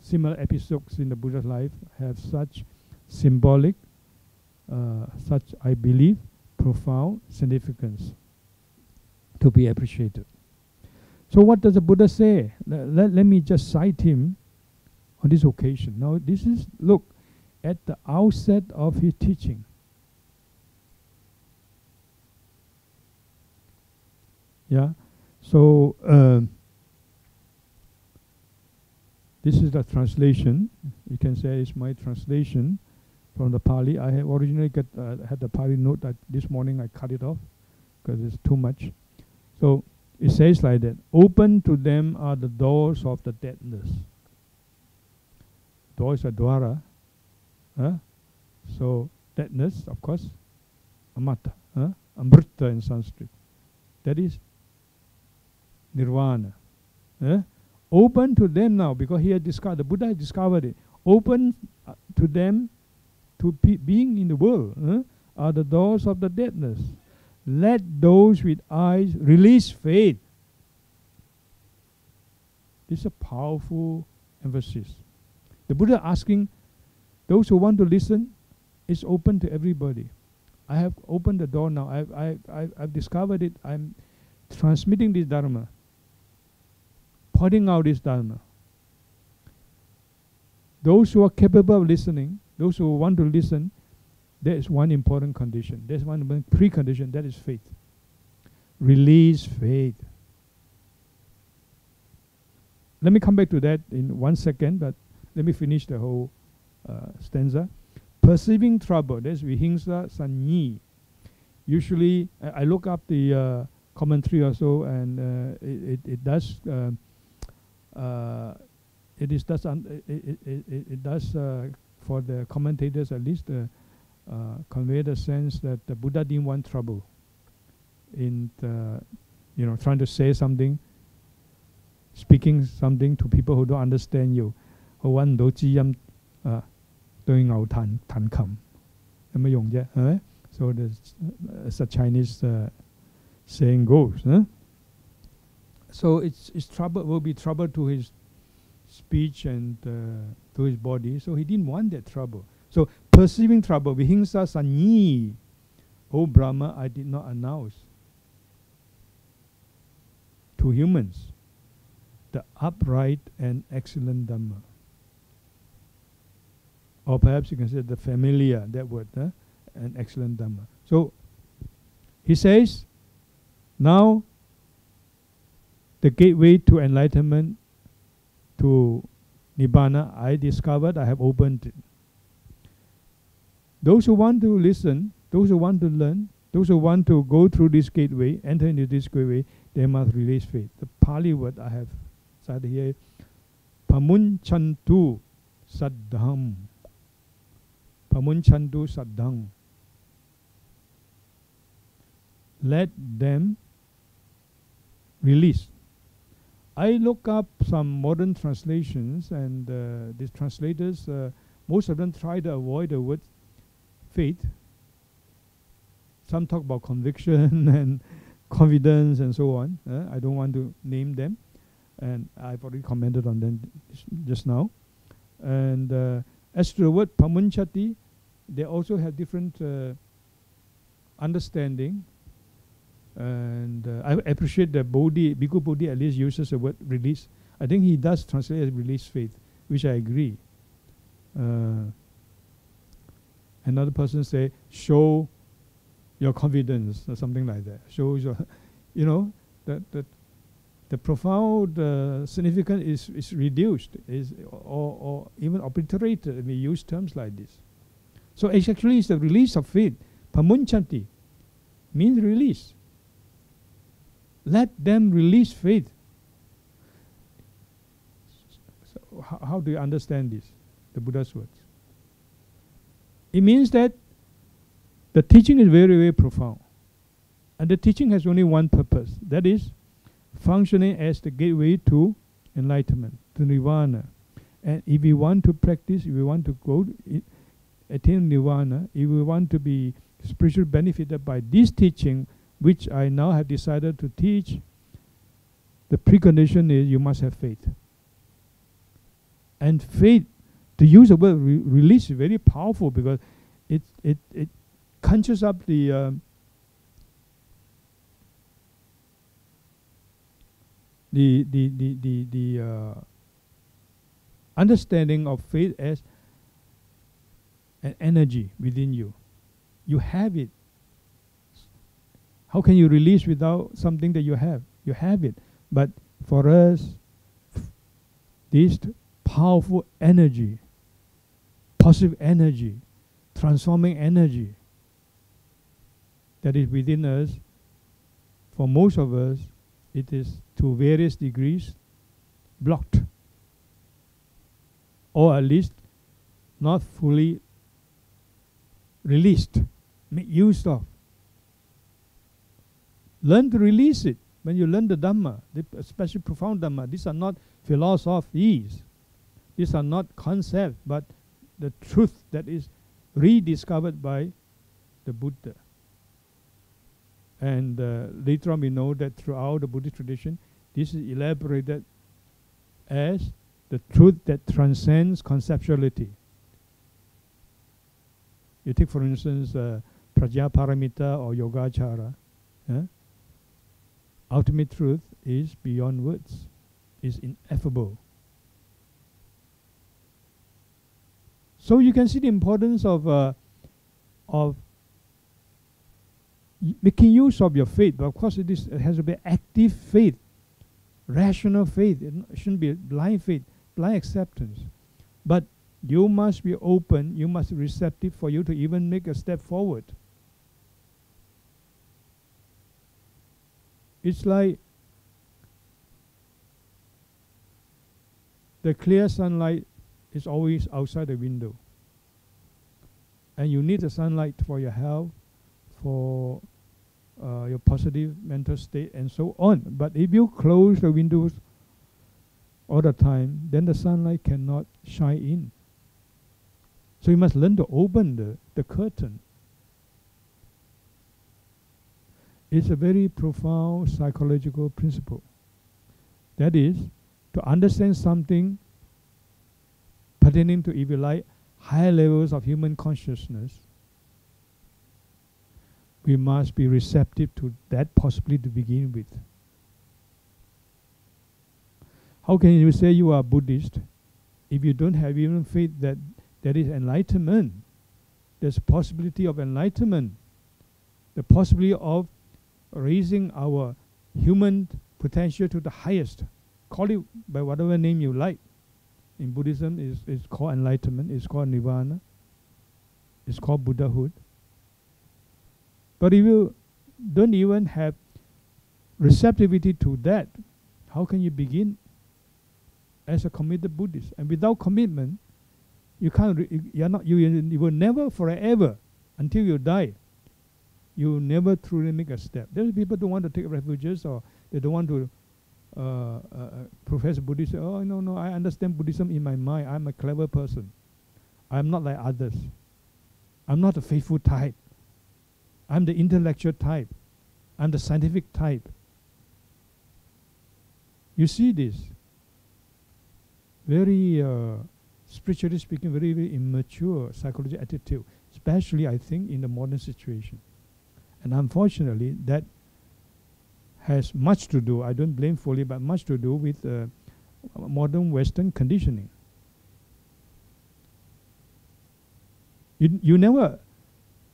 similar episodes in the Buddha's life have such symbolic, such, I believe, profound significance to be appreciated. So what does the Buddha say? Let me just cite him on this occasion. Now this is, look, at the outset of his teaching. Yeah. So this is the translation. You can say it's my translation from the Pali. I have originally had the Pali note that this morning I cut it off because it's too much. So it says like that: open to them are the doors of the deadness. Doors are dwara. So deadness, of course, amata, amrita in Sanskrit. That is nirvana. Open to them now, because he had discovered, the Buddha had discovered it. Open to them, to being in the world, are the doors of the deadness. Let those with eyes release faith. This is a powerful emphasis. The Buddha asking those who want to listen, it's open to everybody. I have opened the door now. I've discovered it. I'm transmitting this Dharma, pointing out this Dharma. Those who are capable of listening, those who want to listen, there is one important condition. There's one precondition, that is faith. Release faith. Let me come back to that in 1 second, but let me finish the whole stanza. Perceiving trouble, that's vihingsa sanyi. Usually, I look up the commentary or so, and it does for the commentators at least convey the sense that the Buddha didn't want trouble in trying to say something, speaking something to people who don't understand you. 好揾唔到知音對牛彈琴有乜用啫？係咪？ So as a Chinese saying goes, so it's trouble, will be trouble to his speech and to his body. So he didn't want that trouble. So perceiving trouble, vihingsa sanyi, O Brahma, I did not announce to humans the upright and excellent Dhamma. Or perhaps you can say the familiar, that word, and excellent Dhamma. So he says, now the gateway to enlightenment, to Nibbana, I discovered, I have opened it. Those who want to listen, those who want to learn, those who want to go through this gateway, enter into this gateway, they must release faith. The Pali word I have cited here, pamunchantu saddham. Pamunchantu saddham. Let them release. I look up some modern translations, and these translators, most of them try to avoid the word faith. Some talk about conviction and confidence and so on. I don't want to name them, and I've already commented on them just now. And as to the word pamunchati, they also have different understanding. And I appreciate that Bhikkhu Bodhi at least uses the word release. I think he does translate as release faith, which I agree. Another person say, show your confidence, or something like that. Show your, the profound significance is reduced, or even obliterated. We use terms like this. So it's actually the release of faith. Pamunchanti means release. Let them release faith. So how do you understand this, the Buddha's words? It means that the teaching is very, very profound. And the teaching has only one purpose. That is functioning as the gateway to enlightenment, to nirvana. And if we want to practice, if we want to go attain nirvana, if we want to be spiritually benefited by this teaching, which I now have decided to teach, the precondition is you must have faith. And faith, to use the word release, is very powerful because it conjures up the understanding of faith as an energy within you. You have it. How can you release without something that you have? You have it. But for us, this powerful energy, positive energy, transforming energy that is within us, for most of us, it is to various degrees blocked, or at least not fully released, make use of. Learn to release it. When you learn the Dhamma, especially profound Dhamma, these are not philosophies. These are not concepts, but the truth that is rediscovered by the Buddha. And later on we know that throughout the Buddhist tradition, this is elaborated as the truth that transcends conceptuality. You take, for instance, Prajnaparamita or Yogacara. Ultimate truth is beyond words, is ineffable. So you can see the importance of making use of your faith. But of course, it has to be active faith, rational faith. It shouldn't be blind faith, blind acceptance. But you must be open, you must be receptive for you to even make a step forward. It's like the clear sunlight is always outside the window. And you need the sunlight for your health, for your positive mental state, and so on. But if you close the windows all the time, then the sunlight cannot shine in. So you must learn to open the curtain. It's a very profound psychological principle. That is, to understand something pertaining to, if you like, higher levels of human consciousness, we must be receptive to that possibility to begin with. How can you say you are Buddhist if you don't have even faith that there is enlightenment? There's a possibility of enlightenment, the possibility of raising our human potential to the highest. Call it by whatever name you like. In Buddhism, it's called enlightenment, it's called nirvana, it's called Buddhahood. But if you don't even have receptivity to that, how can you begin as a committed Buddhist? And without commitment, you can't. You will never, forever, until you die, you will never truly make a step. There are people who don't want to take refuges, or they don't want to profess Buddhism. Oh no, I understand Buddhism in my mind. I'm a clever person. I'm not like others. I'm not a faithful type. I'm the intellectual type. I'm the scientific type. You see this. Very, spiritually speaking, very, very immature psychological attitude, especially, I think, in the modern situation. And unfortunately, that has much to do, I don't blame fully, but much to do with modern Western conditioning. You never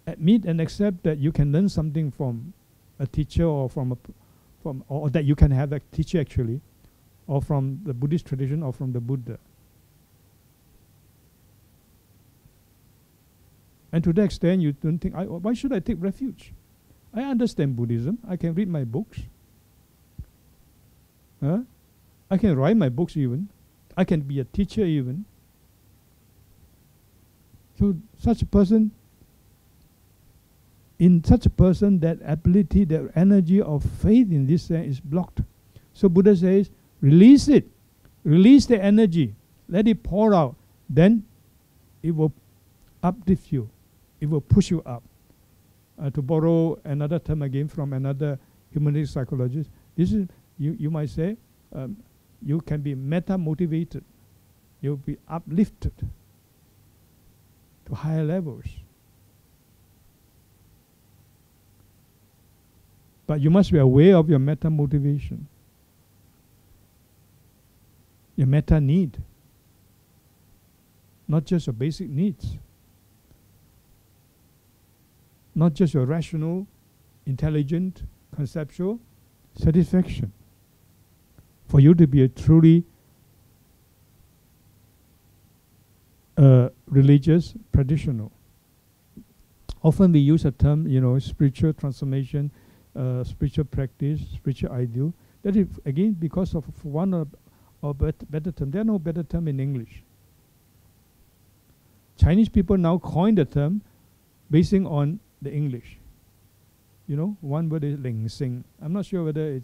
admit and accept that you can learn something from a teacher, or or that you can have a teacher actually, or from the Buddhist tradition, or from the Buddha. And to that extent, you don't think, why should I take refuge? I understand Buddhism. I can read my books. I can write my books even. I can be a teacher even. So such a person, in such a person, that ability, that energy of faith in this sense is blocked. So Buddha says, release it. Release the energy. Let it pour out. Then it will uplift you. It will push you up. To borrow another term again from another humanistic psychologist, this is, you might say, you can be meta-motivated. You'll be uplifted to higher levels. But you must be aware of your meta-motivation, your meta-need, not just your basic needs, not just your rational, intelligent, conceptual satisfaction. For you to be a truly religious practitioner. Often we use a term, spiritual transformation, spiritual practice, spiritual ideal. That is, again, because of one or better term. There are no better term in English. Chinese people now coin the term basing on the English. One word is Ling Xing. I'm not sure whether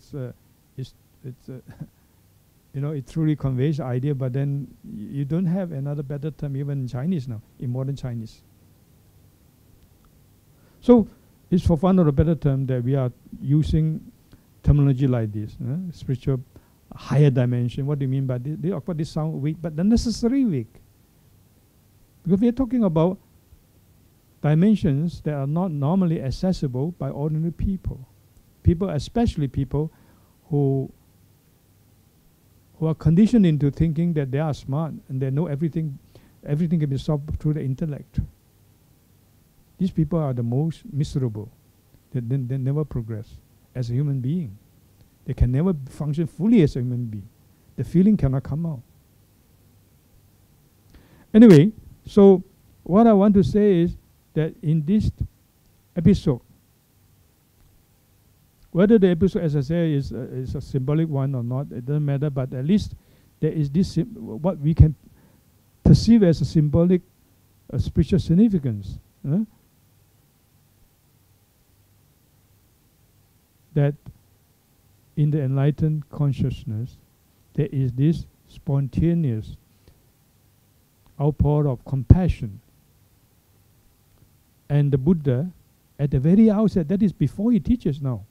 it truly conveys the idea, but then you don't have another better term even in Chinese now, in modern Chinese. So it's for fun or a better term that we are using terminology like this, spiritual higher dimension. What do you mean by this? Of course, this sounds weak, but the necessary weak. Because we are talking about dimensions that are not normally accessible by ordinary people. People, especially people who are conditioned into thinking that they are smart and they know everything. Everything can be solved through the intellect. These people are the most miserable. They never progress as a human being. They can never function fully as a human being. The feeling cannot come out. Anyway, so what I want to say is that in this episode, Whether the episode, as I say, is a symbolic one or not, it doesn't matter, but at least there is this, what we can perceive as a symbolic spiritual significance. That in the enlightened consciousness, there is this spontaneous outpour of compassion. And the Buddha, at the very outset, that is before he teaches now,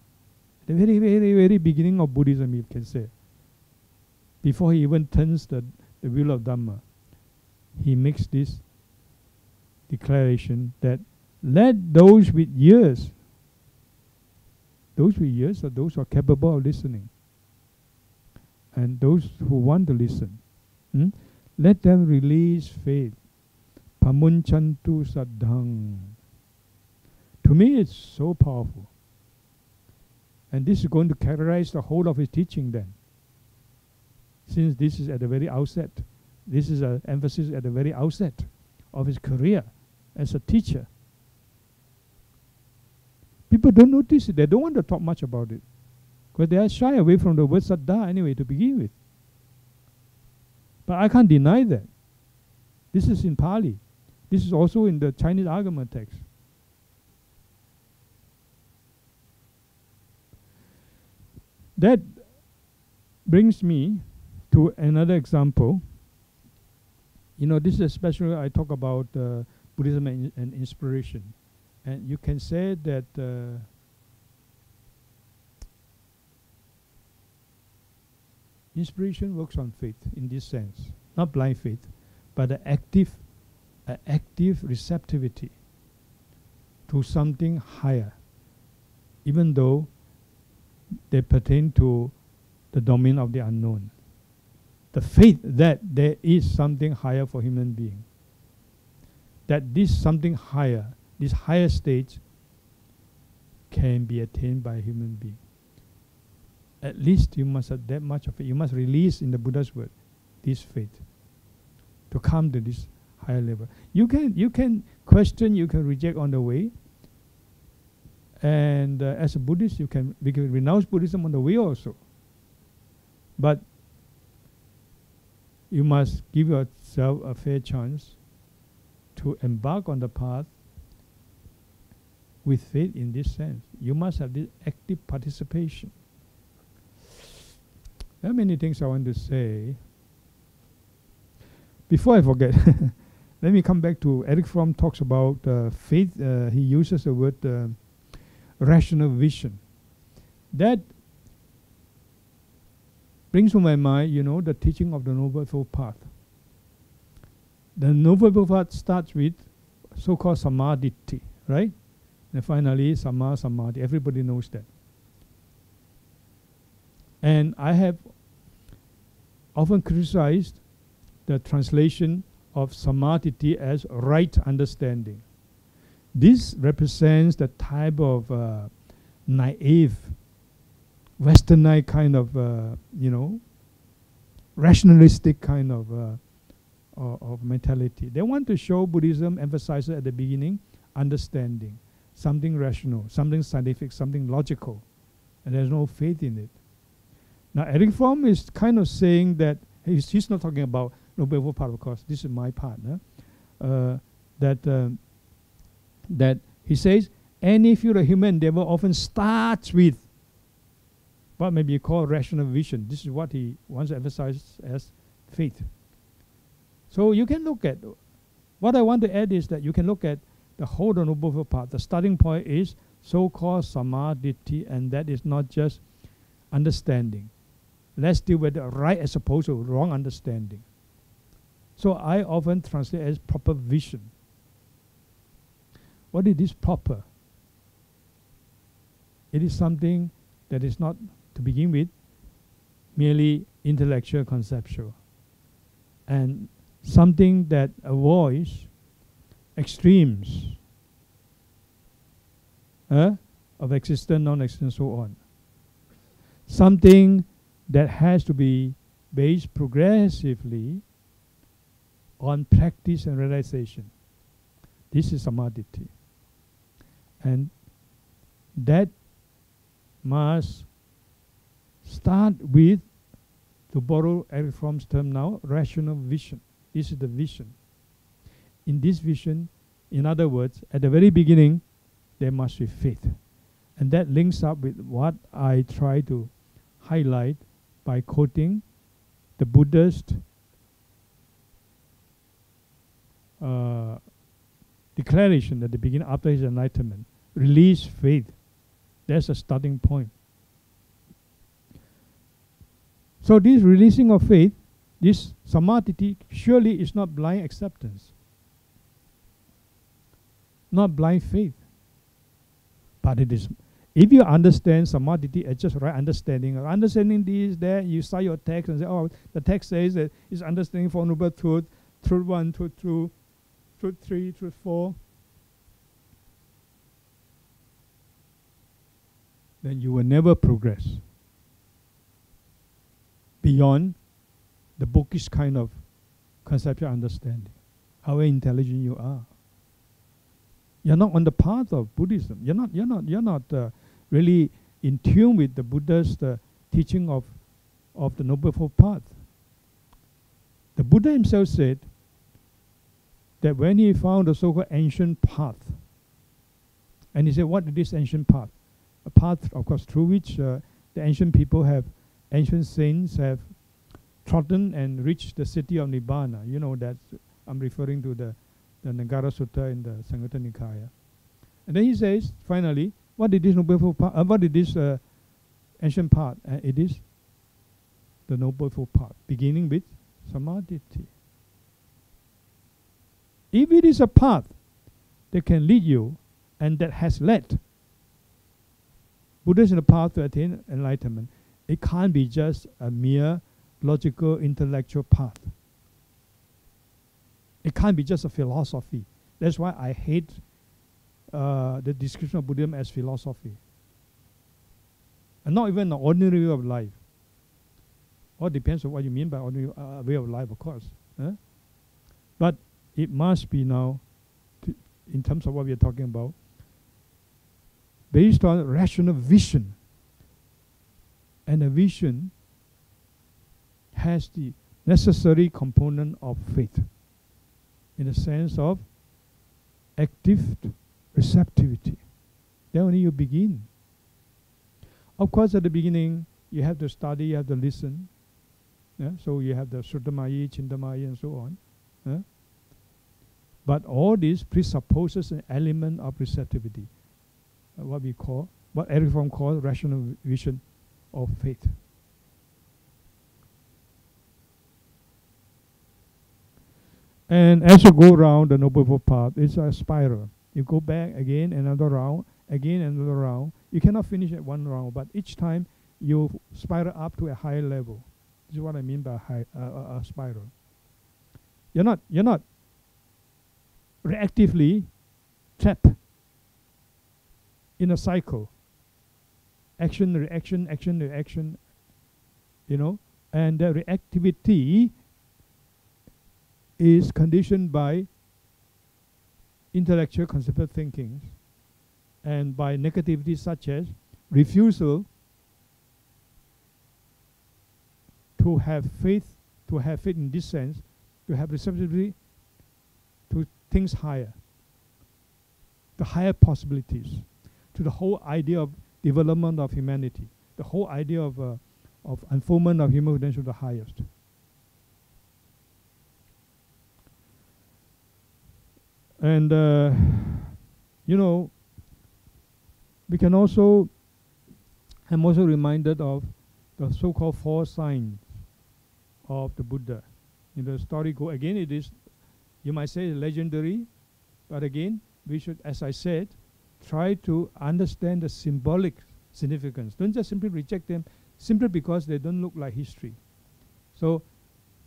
the very, very, very beginning of Buddhism, you can say, before he even turns the wheel of Dhamma, he makes this declaration that let those with ears are those who are capable of listening, and those who want to listen, let them release faith. Pamunchantu saddhang. To me, it's so powerful. And this is going to characterize the whole of his teaching then. Since this is at the very outset, this is an emphasis at the very outset of his career as a teacher. People don't notice it. They don't want to talk much about it, because they are shy away from the word saddha anyway to begin with. But I can't deny that. This is in Pali. This is also in the Chinese argument text. That brings me to another example. You know, this is especially I talk about Buddhism and inspiration. And you can say that inspiration works on faith in this sense. Not blind faith, but an active receptivity to something higher, even though they pertain to the domain of the unknown. The faith that there is something higher for human being, that this something higher, this higher stage, can be attained by a human being. At least you must have that much of it. You must release, in the Buddha's word, this faith to come to this higher level. You can question, you can reject on the way. And as a Buddhist, we can renounce Buddhism on the way also. But you must give yourself a fair chance to embark on the path with faith in this sense. You must have this active participation. There are many things I want to say. Before I forget, let me come back to Eric Fromm talks about faith. He uses the word rational vision. That brings to my mind, the teaching of the Noble Fourfold Path. The Noble Fourfold Path starts with so-called samadhi, right? And finally, Samma Samadhi. Everybody knows that. And I have often criticized the translation of samadhi as right understanding. This represents the type of naive, westernized kind of, rationalistic kind of mentality. They want to show Buddhism emphasizes at the beginning understanding, something rational, something scientific, something logical, and there's no faith in it. Now, Eric Fromm is kind of saying that he's not talking about Noble Fourfold Path, of course. This is my part. That he says any field of human endeavor often starts with what may be called rational vision. This is what he wants to emphasize as faith. So you can look at, what I want to add is that you can look at the whole of the Noble Fourfold Path. The starting point is so-called samadhi, and that is not just understanding. Let's deal with the right as opposed to wrong understanding. So I often translate as proper vision. What is this proper? It is something that is not, to begin with, merely intellectual, conceptual, and something that avoids extremes of existence, non-existence, so on. Something that has to be based progressively on practice and realization. This is samadhi. And that must start with, to borrow Eric Fromm's term now, rational vision. This is the vision. In this vision, in other words, at the very beginning, there must be faith. And that links up with what I try to highlight by quoting the Buddha's declaration at the beginning after his enlightenment. Release faith. That's a starting point. So this releasing of faith, this samadhi, surely is not blind acceptance, not blind faith. But it is, if you understand samadhi as just right understanding this, that, you cite your text and say, oh, the text says that it's understanding Four Noble Truths, Truth 1, Truth 2, Truth 3, Truth 4. Then you will never progress beyond the bookish kind of conceptual understanding, however intelligent you are. You're not on the path of Buddhism. You're not really in tune with the Buddha's teaching of the Noble Four Path. The Buddha himself said that when he found the so-called ancient path, and he said, what is this ancient path? A path, of course, through which the ancient people ancient saints have trodden and reached the city of Nibbana. You know that I'm referring to the Nagara Sutta in the Sanghutta Nikaya. And then he says, finally, what is this Noble Four Path? What is this ancient path? It is the Noble Four Path, beginning with samadhi. If it is a path that can lead you, and that has led Buddhists in the path to attain enlightenment, it can't be just a mere logical, intellectual path. It can't be just a philosophy. That's why I hate the description of Buddhism as philosophy. And not even an ordinary way of life. All depends on what you mean by ordinary way of life, of course. But it must be now, in terms of what we are talking about, based on rational vision. And a vision has the necessary component of faith, in the sense of active receptivity. Then only you begin. Of course, at the beginning, you have to study, you have to listen. So you have the Srutamaya, Chintamaya, and so on. But all this presupposes an element of receptivity, what Eric Fromm calls rational vision of faith. And as you go around the Noble Four Path, it's a spiral. You go back again, another round, again, another round. You cannot finish at one round, but each time you spiral up to a higher level. This is what I mean by a spiral. You're not reactively trapped in a cycle. Action, reaction, action, reaction, and the reactivity is conditioned by intellectual conceptual thinking and by negativity such as refusal to have faith in this sense, to have receptivity to things higher, the higher possibilities, to the whole idea of development of humanity, the whole idea of unfoldment of human potential to the highest. And we can also, I'm also reminded of the so-called 4 signs of the Buddha. In the story again, it is, you might say, legendary, but again, we should, as I said, try to understand the symbolic significance. Don't just simply reject them simply because they don't look like history. So,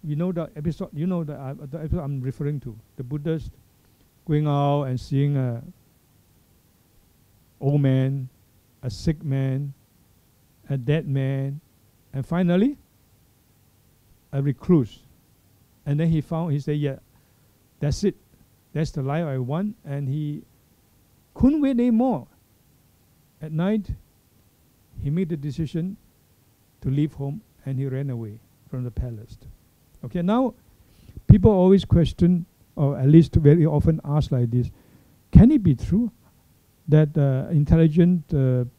we know the episode, the episode I'm referring to, the Buddha's going out and seeing a old man, a sick man, a dead man, and finally, a recluse. And then he said, yeah, that's it. That's the life I want. And he couldn't wait anymore. At night, he made the decision to leave home and he ran away from the palace. Okay, now people always question, or at least very often ask like this, can it be true that intelligent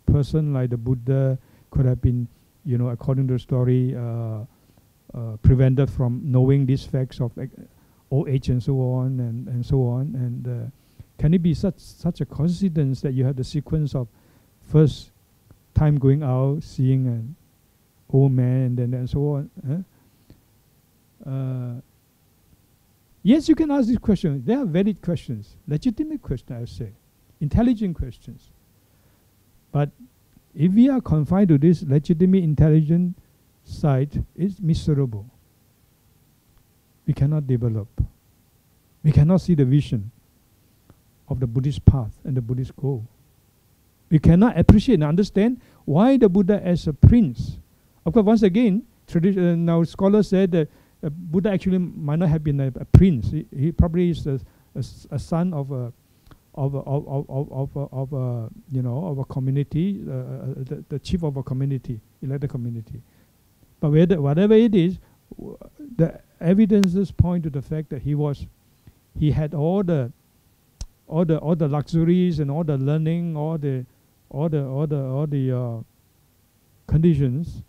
person like the Buddha could have been, according to the story, prevented from knowing these facts of old age and so on and so on? And can it be such a coincidence that you have the sequence of first time going out, seeing an old man, and so on? Yes, you can ask these questions. They are valid questions, legitimate questions, I would say, intelligent questions. But if we are confined to this legitimate, intelligent side, it's miserable. We cannot develop. We cannot see the vision of the Buddhist path and the Buddhist goal. We cannot appreciate and understand why the Buddha as a prince. Of course, once again, now scholars said that Buddha actually might not have been a prince. He probably is a son of a community, the chief of a community, elected community. But whatever it is, the evidences point to the fact that he had all the luxuries and all the learning, all the conditions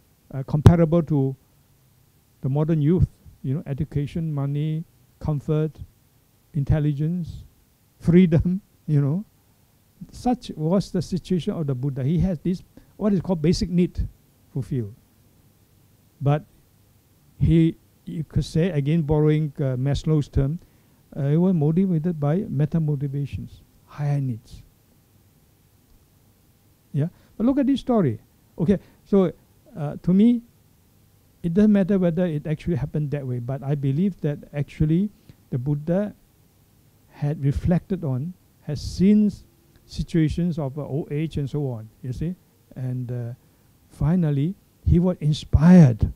comparable to the modern youth. Education, money, comfort, intelligence, freedom. Such was the situation of the Buddha. He has this, what is called basic need fulfilled. But you could say, again borrowing Maslow's term, he was motivated by meta motivations, higher needs. Yeah, but look at this story. Okay, so to me, it doesn't matter whether it actually happened that way, but I believe that actually the Buddha had reflected on, has seen situations of old age and so on, you see, and finally he was inspired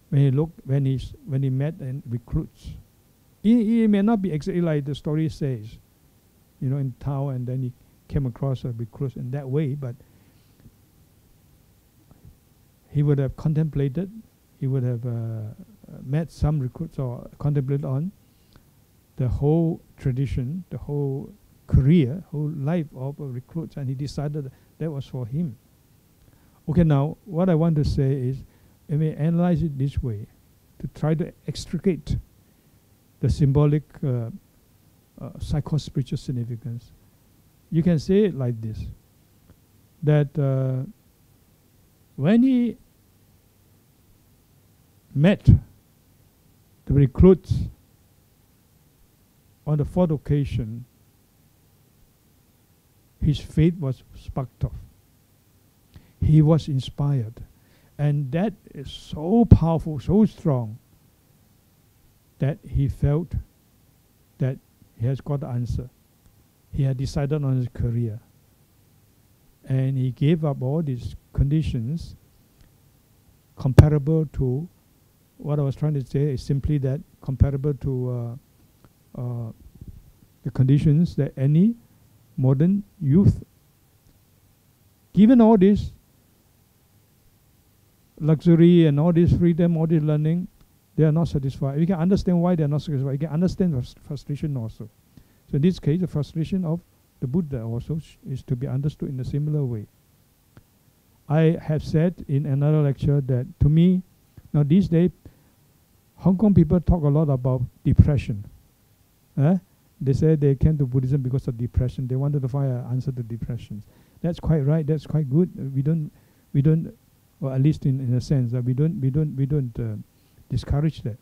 when he met and recruits. He may not be exactly like the story says, in town, and then he came across a recruit in that way, but he would have contemplated, he would have met some recruits or contemplated on the whole tradition, the whole career, whole life of recruits, and he decided that was for him. Okay, now what I want to say is, we may analyze it this way to try to extricate the symbolic psycho-spiritual significance. You can say it like this, that when he met the recruits on the fourth occasion, his faith was sparked off. He was inspired. And that is so powerful, so strong, that he felt that he has got the answer. He had decided on his career. And he gave up all these conditions comparable to, what I was trying to say is simply that, comparable to the conditions that any modern youth, given all this luxury and all this freedom, all this learning, they are not satisfied. You can understand why they are not satisfied. You can understand the frustration also. So in this case, the frustration of the Buddha also is to be understood in a similar way. I have said in another lecture that, to me, now these days, Hong Kong people talk a lot about depression. They say they came to Buddhism because of depression. They wanted to find an answer to depression. That's quite right. That's quite good. We don't, or at least in a sense, that we don't discourage that.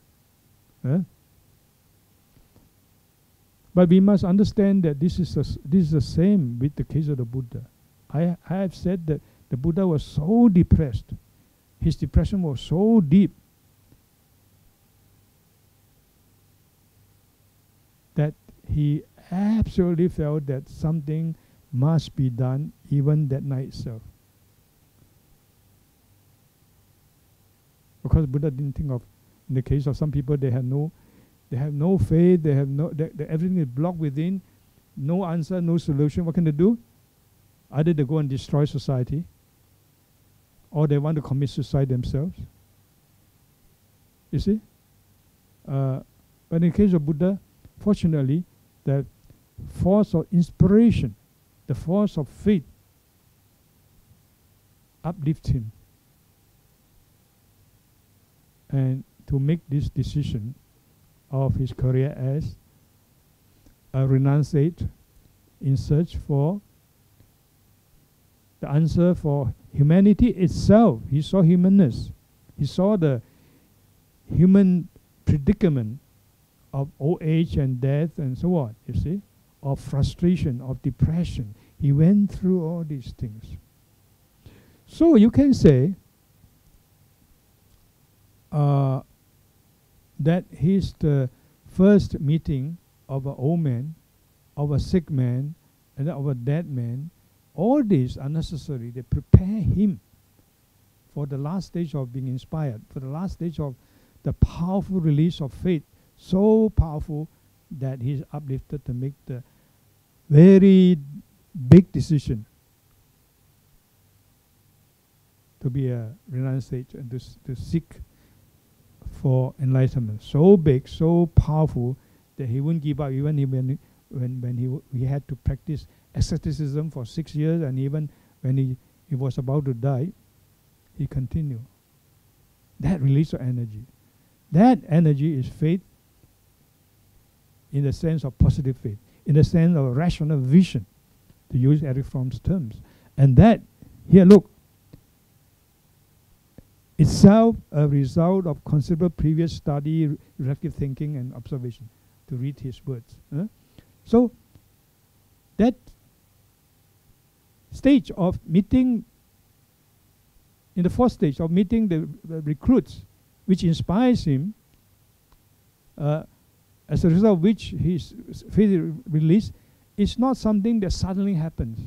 But we must understand that this is the same with the case of the Buddha. I have said that the Buddha was so depressed. His depression was so deep that he absolutely felt that something must be done even that night itself. Because Buddha didn't think of, in the case of some people, they have no faith, everything is blocked within, no answer, no solution. What can they do? Either they go and destroy society, or they want to commit suicide themselves. You see? But in the case of Buddha, fortunately, the force of inspiration, the force of faith, uplifts him. And to make this decision of his career as a renunciate in search for the answer for humanity itself. He saw humanness. He saw the human predicament of old age and death and so on, you see, of frustration, of depression. He went through all these things. So you can say that he's the first meeting of an old man, of a sick man, and of a dead man. All these are necessary. They prepare him for the last stage of being inspired, for the last stage of the powerful release of faith, so powerful that he's uplifted to make the very big decision to be a renunciate and to seek for enlightenment. So big, so powerful that he wouldn't give up even when he had to practice asceticism for 6 years, and even when he was about to die, he continued. That release of energy. That energy is faith in the sense of positive faith, in the sense of rational vision, to use Eric Fromm's terms. And that, here look, itself a result of considerable previous study, reflective thinking and observation, to read his words. So that stage of meeting, in the fourth stage of meeting the recruits, which inspires him, as a result of which his faith release, is not something that suddenly happens.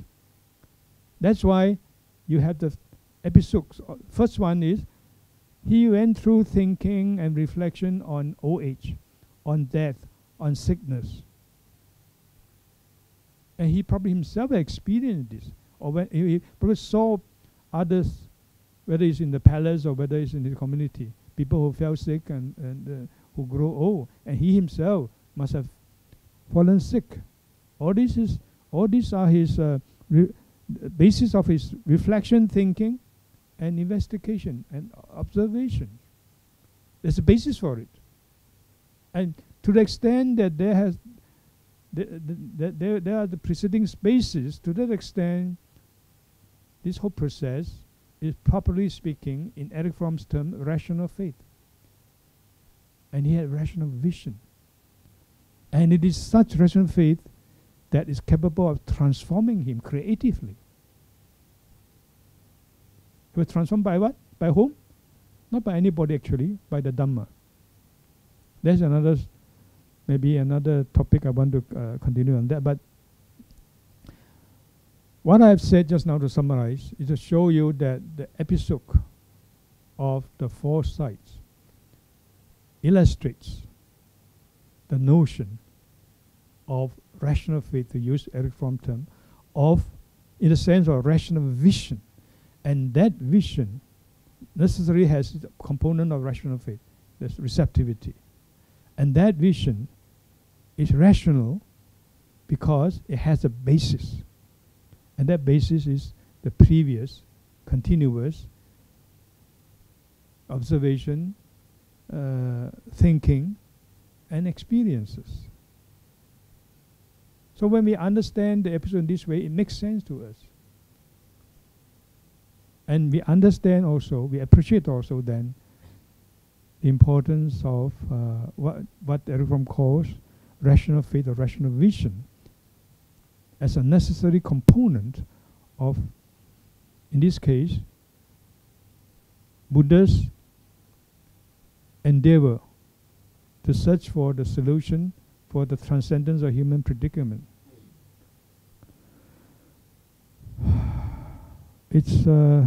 That's why you have the episodes. First one is, he went through thinking and reflection on old age, on death, on sickness. And he probably himself experienced this. Or when he probably saw others, whether it's in the palace or whether it's in the community, people who fell sick and who grow old. And he himself must have fallen sick. All these are his basis of his reflection, thinking, and investigation and observation. There's a basis for it. And to the extent that there are the preceding spaces, to that extent, this whole process is, properly speaking, in Eric Fromm's term, rational faith. And he had rational vision. And it is such rational faith that is capable of transforming him creatively. He was transformed by what? By whom? Not by anybody actually, by the Dhamma. There's maybe another topic I want to continue on that. But what I've said just now, to summarize, is to show you that the episode of the four sides illustrates the notion of rational faith, to use Eric Fromm's term, of, in the sense of rational vision. And that vision necessarily has a component of rational faith. There's receptivity. And that vision is rational because it has a basis. And that basis is the previous, continuous observation, thinking, and experiences. So when we understand the episode in this way, it makes sense to us. And we understand also, we appreciate also then the importance of what Eric Fromm calls rational faith or rational vision as a necessary component of, in this case, Buddha's endeavor to search for the solution for the transcendence of human predicament. It's now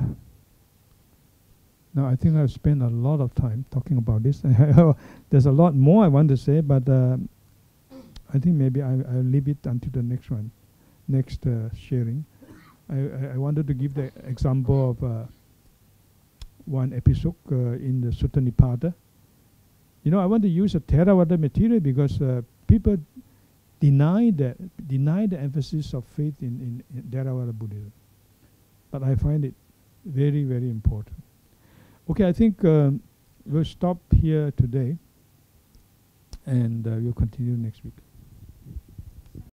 I think I've spent a lot of time talking about this. There's a lot more I want to say, but I think maybe I'll leave it until the next one, next sharing. I wanted to give the example of one episode in the Sutta Nipata. You know, I want to use a Theravada material because people deny the emphasis of faith in Theravada Buddhism. But I find it very, very important. Okay, I think we'll stop here today, and we'll continue next week.